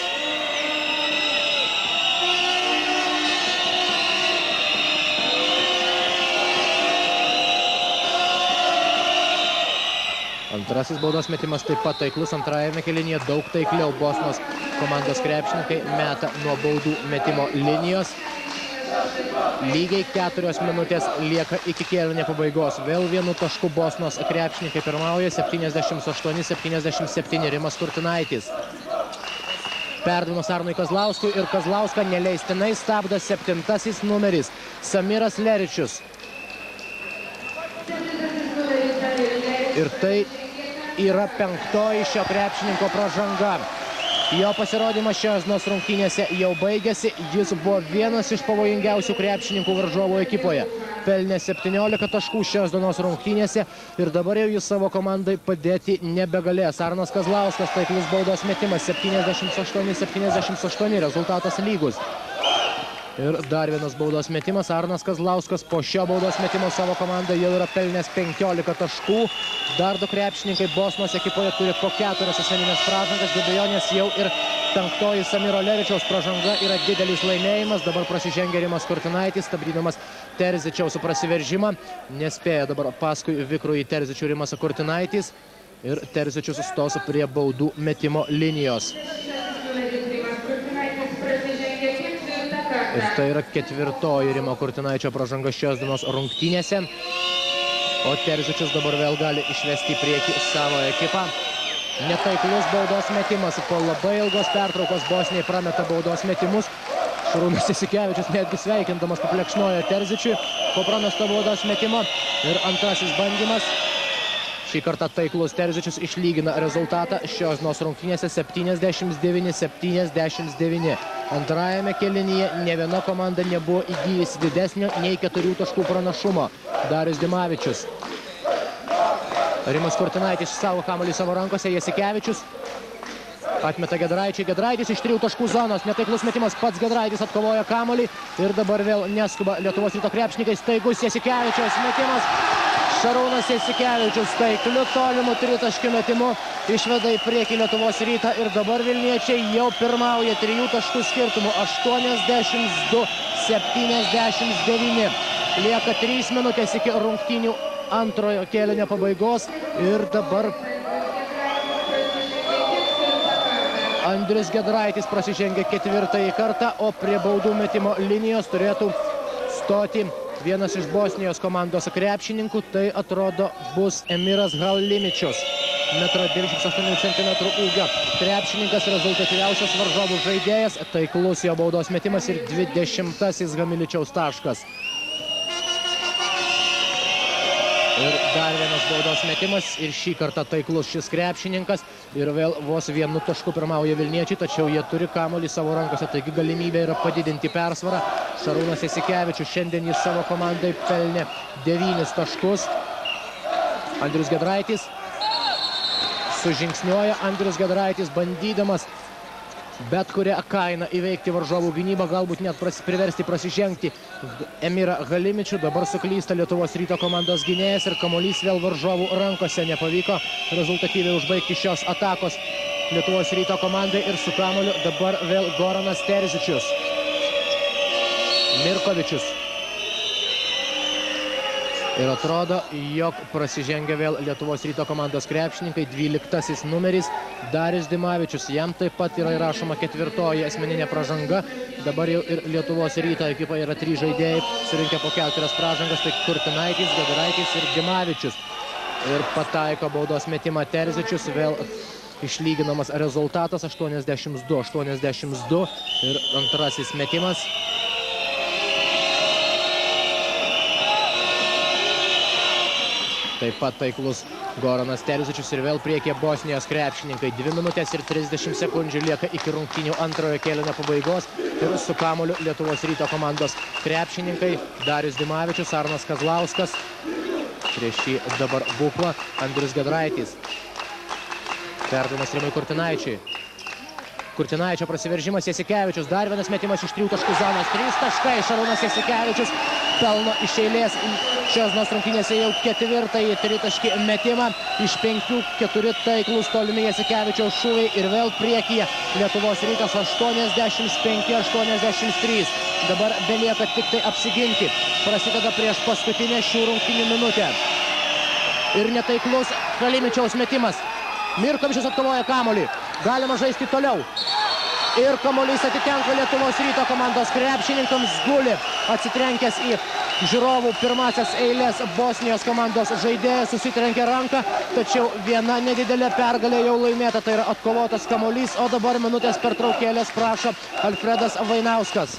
Speaker 1: Antrasis baudos metimas taip pat taiklus, antrajame kėlinyje daug taikliau Bosnos komandos krepšininkai meta nuo baudų metimo linijos. Lygiai 4 minutės lieka iki kėlinio pabaigos. Vėl 1 tašku Bosnos krepšininkai pirmauja 78-77 Rimas Kurtinaitis. Perdavimas Arnui Kazlauskui ir Kazlauską neleistinai stabdo 7 numeris Samiras Leričius. Ir tai yra 5 šio krepšininko pražanga. Jo pasirodymas šios dienos rungtynėse jau baigėsi. Jis buvo vienas iš pavojingiausių krepšininkų varžovų ekipoje. Pelnė 17 taškų šios dienos rungtynėse ir dabar jau jis savo komandai padėti nebegalės. Arnas Kazlauskas, taiklus baudos metimas 78-78, rezultatas lygus. Ir dar vienas baudos metimas. Arnas Kazlauskas po šio baudos metimo savo komandai jau yra pelnęs 15 taškų. Dar 2 krepšininkai Bosnos ekipoje turi po 4 asmeninės pražangas. Be abejonės jau ir 5 Samiro Leričiaus pražanga yra didelis laimėjimas. Dabar prasižengia Rimas Kurtinaitis, stabdydamas Terzičiaus prasiveržimą. Nespėja dabar paskui vikrųjį Terzičių Rimas Kurtinaitis. Ir Terzičius stos prie baudų metimo linijos. Ir tai yra 4 Rimo Kurtinaičio pražanga šios dienos rungtynėse. O Terzičius dabar vėl gali išvesti į priekį savo ekipą. Netaiklus baudos metimas. Po labai ilgos pertraukos Bosniai prameta baudos metimus. Šarūnas Jasikevičius netgi sveikindamas paplekšnojo Terzičiui po pramesto baudos metimo. Ir antrasis bandymas. Šį kartą taiklus Terzičius išlygina rezultatą šios dienos rungtynėse 79-79. Antrajame kėlinyje ne viena komanda nebuvo įgijusi didesnio nei 4 taškų pranašumo. Darius Dimavičius. Rimas Kurtinaitis savo kamuolį savo rankose, Jasikevičius. Atmeta Giedraičiui, Giedraitis iš 3 taškų zonos, netaiklus metimas, pats Giedraitis atkovoja kamuolį. Ir dabar vėl neskuba Lietuvos Ryto krepšininkai, staigus Jasikevičiaus metimas. Šarūnas Jasikevičius taikliu tolimu 3-taškiu metimu išveda į priekį Lietuvos Rytą ir dabar vilniečiai jau pirmauja 3 taškų skirtumu 82-79. Lieka 3 minutės iki rungtynių antrojo kėlinio pabaigos ir dabar Andrius Giedraitis prasižengia 4. kartą, o prie baudų metimo linijos turėtų stoti vienas iš Bosnijos komandos krepšininkų, tai atrodo bus Emiras Halimičius. 1,98 cm ūgio krepšininkas, rezultatyviausias varžovų žaidėjas, taiklus jo baudos metimas ir 20-asis Hamiličiaus taškas. Ir dar vienas baudos metimas ir šį kartą taiklus šis krepšininkas. Ir vėl vos vienu tašku pirmauja vilniečiai, tačiau jie turi kamuolį savo rankose, taigi galimybė yra padidinti persvarą. Šarūnas Jasikevičius šiandien jis savo komandai pelnė 9 taškus. Andrius Giedraitis sužingsniuoja. Andrius Giedraitis bandydamas bet kurią kainą įveikti varžovų gynybą, galbūt net priversti prasižengti Emirą Halimičių. Dabar suklysta Lietuvos Ryto komandos gynėjas ir kamuolys vėl varžovų rankose. Nepavyko rezultatyviai užbaigti šios atakos Lietuvos Ryto komandai ir su kamuoliu dabar vėl Goranas Terzičius. Mirkovičius. Ir atrodo, jog prasižengia vėl Lietuvos Ryto komandos krepšininkai. 12 numeris Darius Dimavičius. Jam taip pat yra įrašoma 4 asmeninė pražanga. Dabar jau ir Lietuvos Ryto ekipoje yra 3 žaidėjai, surinkę po 4 pražangas. Tai Kurtinaitis, Giedraitis ir Dimavičius. Ir pataiko baudos metimą Terzičius. Vėl išlyginamas rezultatas 82-82. Ir antrasis metimas. Taip pat taiklus Goranas Terzičius ir vėl priekyje Bosnijos krepšininkai. 2 minutės ir 30 sekundžių lieka iki rungtynių antrojo kėlinio pabaigos. Ir su kamuoliu Lietuvos Ryto komandos krepšininkai. Darius Dimavičius, Arnas Kazlauskas. Prieš šį dabar Bukla Andrius Giedraitis. Perdavimas Rimui Kurtinaičiui. Kurtinaičio prasiveržimas, Jasikevičius. Dar vienas metimas iš 3 taškų zonos. 3 taškai. Šarūnas Jasikevičius pelno iš eilės šios dienos rungtynėse jau 4-ąjį tritaškį metimą. Iš 5 4 taiklūs tolimi Jasikevičiaus šūviai ir vėl priekyje Lietuvos Rytas 85-83. Dabar belieka tik tai apsiginti. Prasideda prieš paskutinę šių rungtynių minutę. Ir netaiklus Halimičiaus metimas. Mirkovičius atkovoja kamuolį. Galima žaisti toliau. Ir kamuolys atitenka Lietuvos Ryto komandos krepšininkams. Guli atsitrenkęs į žiūrovų pirmasias eilės Bosnijos komandos žaidėjas, susitrenkė ranką, tačiau viena nedidelė pergalė jau laimėta, tai yra atkovotas kamuolys, o dabar minutės pertraukėlės prašo Alfredas Vainauskas.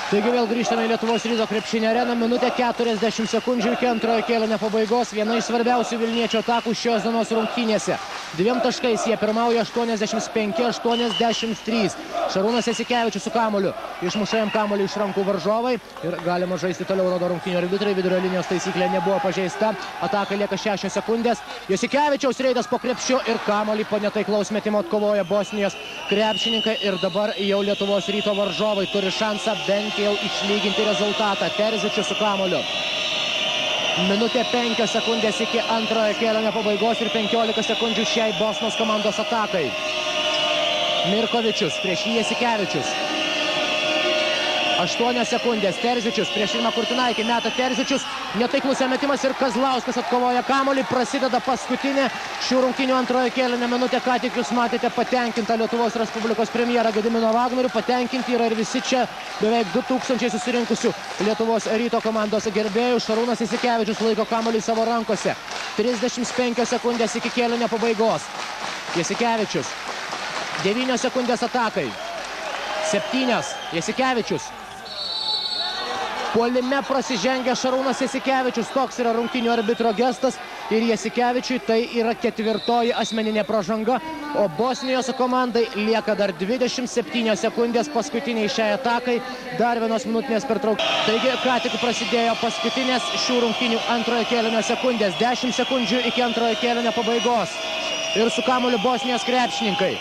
Speaker 1: Taigi vėl grįžtame į Lietuvos Ryto krepšinio areną. Minutė 40 sekundžių iki antrojo kėlinio pabaigos. Viena iš svarbiausių vilniečių atakų šios dienos rungtynėse. 2 taškais jie pirmauja 85-83. Šarūnas Jasikevičius su kamuoliu. Išmuša jam kamuolį iš rankų varžovai. Ir galima žaisti toliau, rodo rungtynių arbitrai. Vidurio linijos taisyklė nebuvo pažeista. Ataka lieka 6 sekundės. Jasikevičiaus reidas po krepšiu ir kamuolį po netaiklaus metimo atkovoja Bosnijos krepšininkai. Ir dabar jau Lietuvos Ryto varžovai turi šansą bent jau išlyginti rezultatą. Terzičius su kamuoliu. Minutė 5 sekundės iki antrojo kėlinio pabaigos ir 15 sekundžių šiai Bosnos komandos atakai. Mirkovičius prieš Jasikevičius. 8 sekundės. Terzičius prieš Rimą Kurtinaitį. Meta Terzičius. Netaiklus metimas ir Kazlauskas atkovoja kamuolį. Prasideda paskutinė šių rungtynių antrojo kėlinio minutė. Ką tik jūs matėte patenkinta Lietuvos Respublikos premjerą Gediminą Vagnorių. Patenkinti yra ir visi čia beveik 2000 susirinkusių Lietuvos Ryto komandos gerbėjų. Šarūnas Jasikevičius laiko kamuolį savo rankose. 35 sekundės iki kėlinio pabaigos. Jasikevičius. 9 sekundės atakai. 7. Jasikevičius. Puolime prasižengia Šarūnas Jasikevičius. Toks yra rungtynių arbitro gestas. Ir Jasikevičiui tai yra 4 asmeninė pražanga. O Bosnijos komandai lieka dar 27 sekundės paskutiniai šiai atakai. Dar vienos minutinės pertraukėlės. Taigi, ką tik prasidėjo paskutinės šių rungtynių antrojo kėlinio sekundės. 10 sekundžių iki antrojo kėlinio pabaigos. Ir su kamuoliu Bosnijos krepšininkai.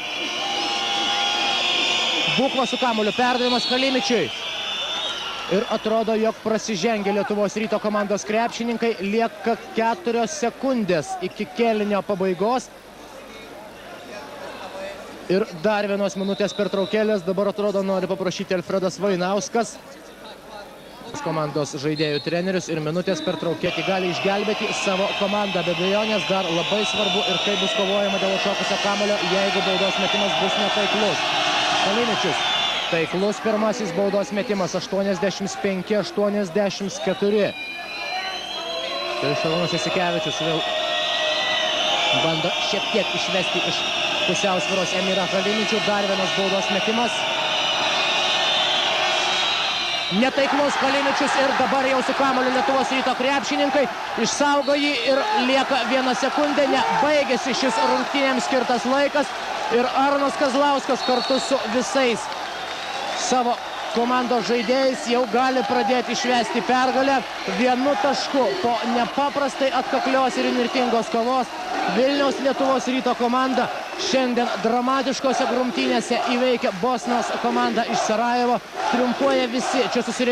Speaker 1: Bukva su kamuoliu. Perdavimas Halimičiui. Ir atrodo, jog prasižengia Lietuvos Ryto komandos krepšininkai. Lieka 4 sekundės iki kėlinio pabaigos. Ir dar vienos minutės pertraukėlės. Dabar atrodo nori paprašyti Alfredas Vainauskas, komandos žaidėjų trenerius, ir minutės pertraukėti gali išgelbėti savo komandą. Be abejonės dar labai svarbu ir kaip bus kovojama dėl atšokusio kamuolio, jeigu baudos metimas bus netaiklus. Halimičius. Taiklus pirmasis baudos metimas 85-84. Ir Šarūnas Jasikevičius vėl bando šiek tiek išvesti iš pusiausvyros Emirą Halimičių. Dar vienas baudos metimas. netaiklus Kaliničius ir dabar jau su kamuoliu Lietuvos Ryto krepšininkai išsaugo jį ir lieka 1 sekundė, baigėsi šis rungtynėms skirtas laikas ir Arnas Kazlauskas kartu su visais savo komandos žaidėjais jau gali pradėti švęsti pergalę 1 tašku po nepaprastai atkaklios ir įnirtingos kovos. Vilniaus Lietuvos Ryto komanda šiandien dramatiškose grumtynėse įveikia Bosnos komandą iš Sarajevo. Triumfuoja visi čia susirinkę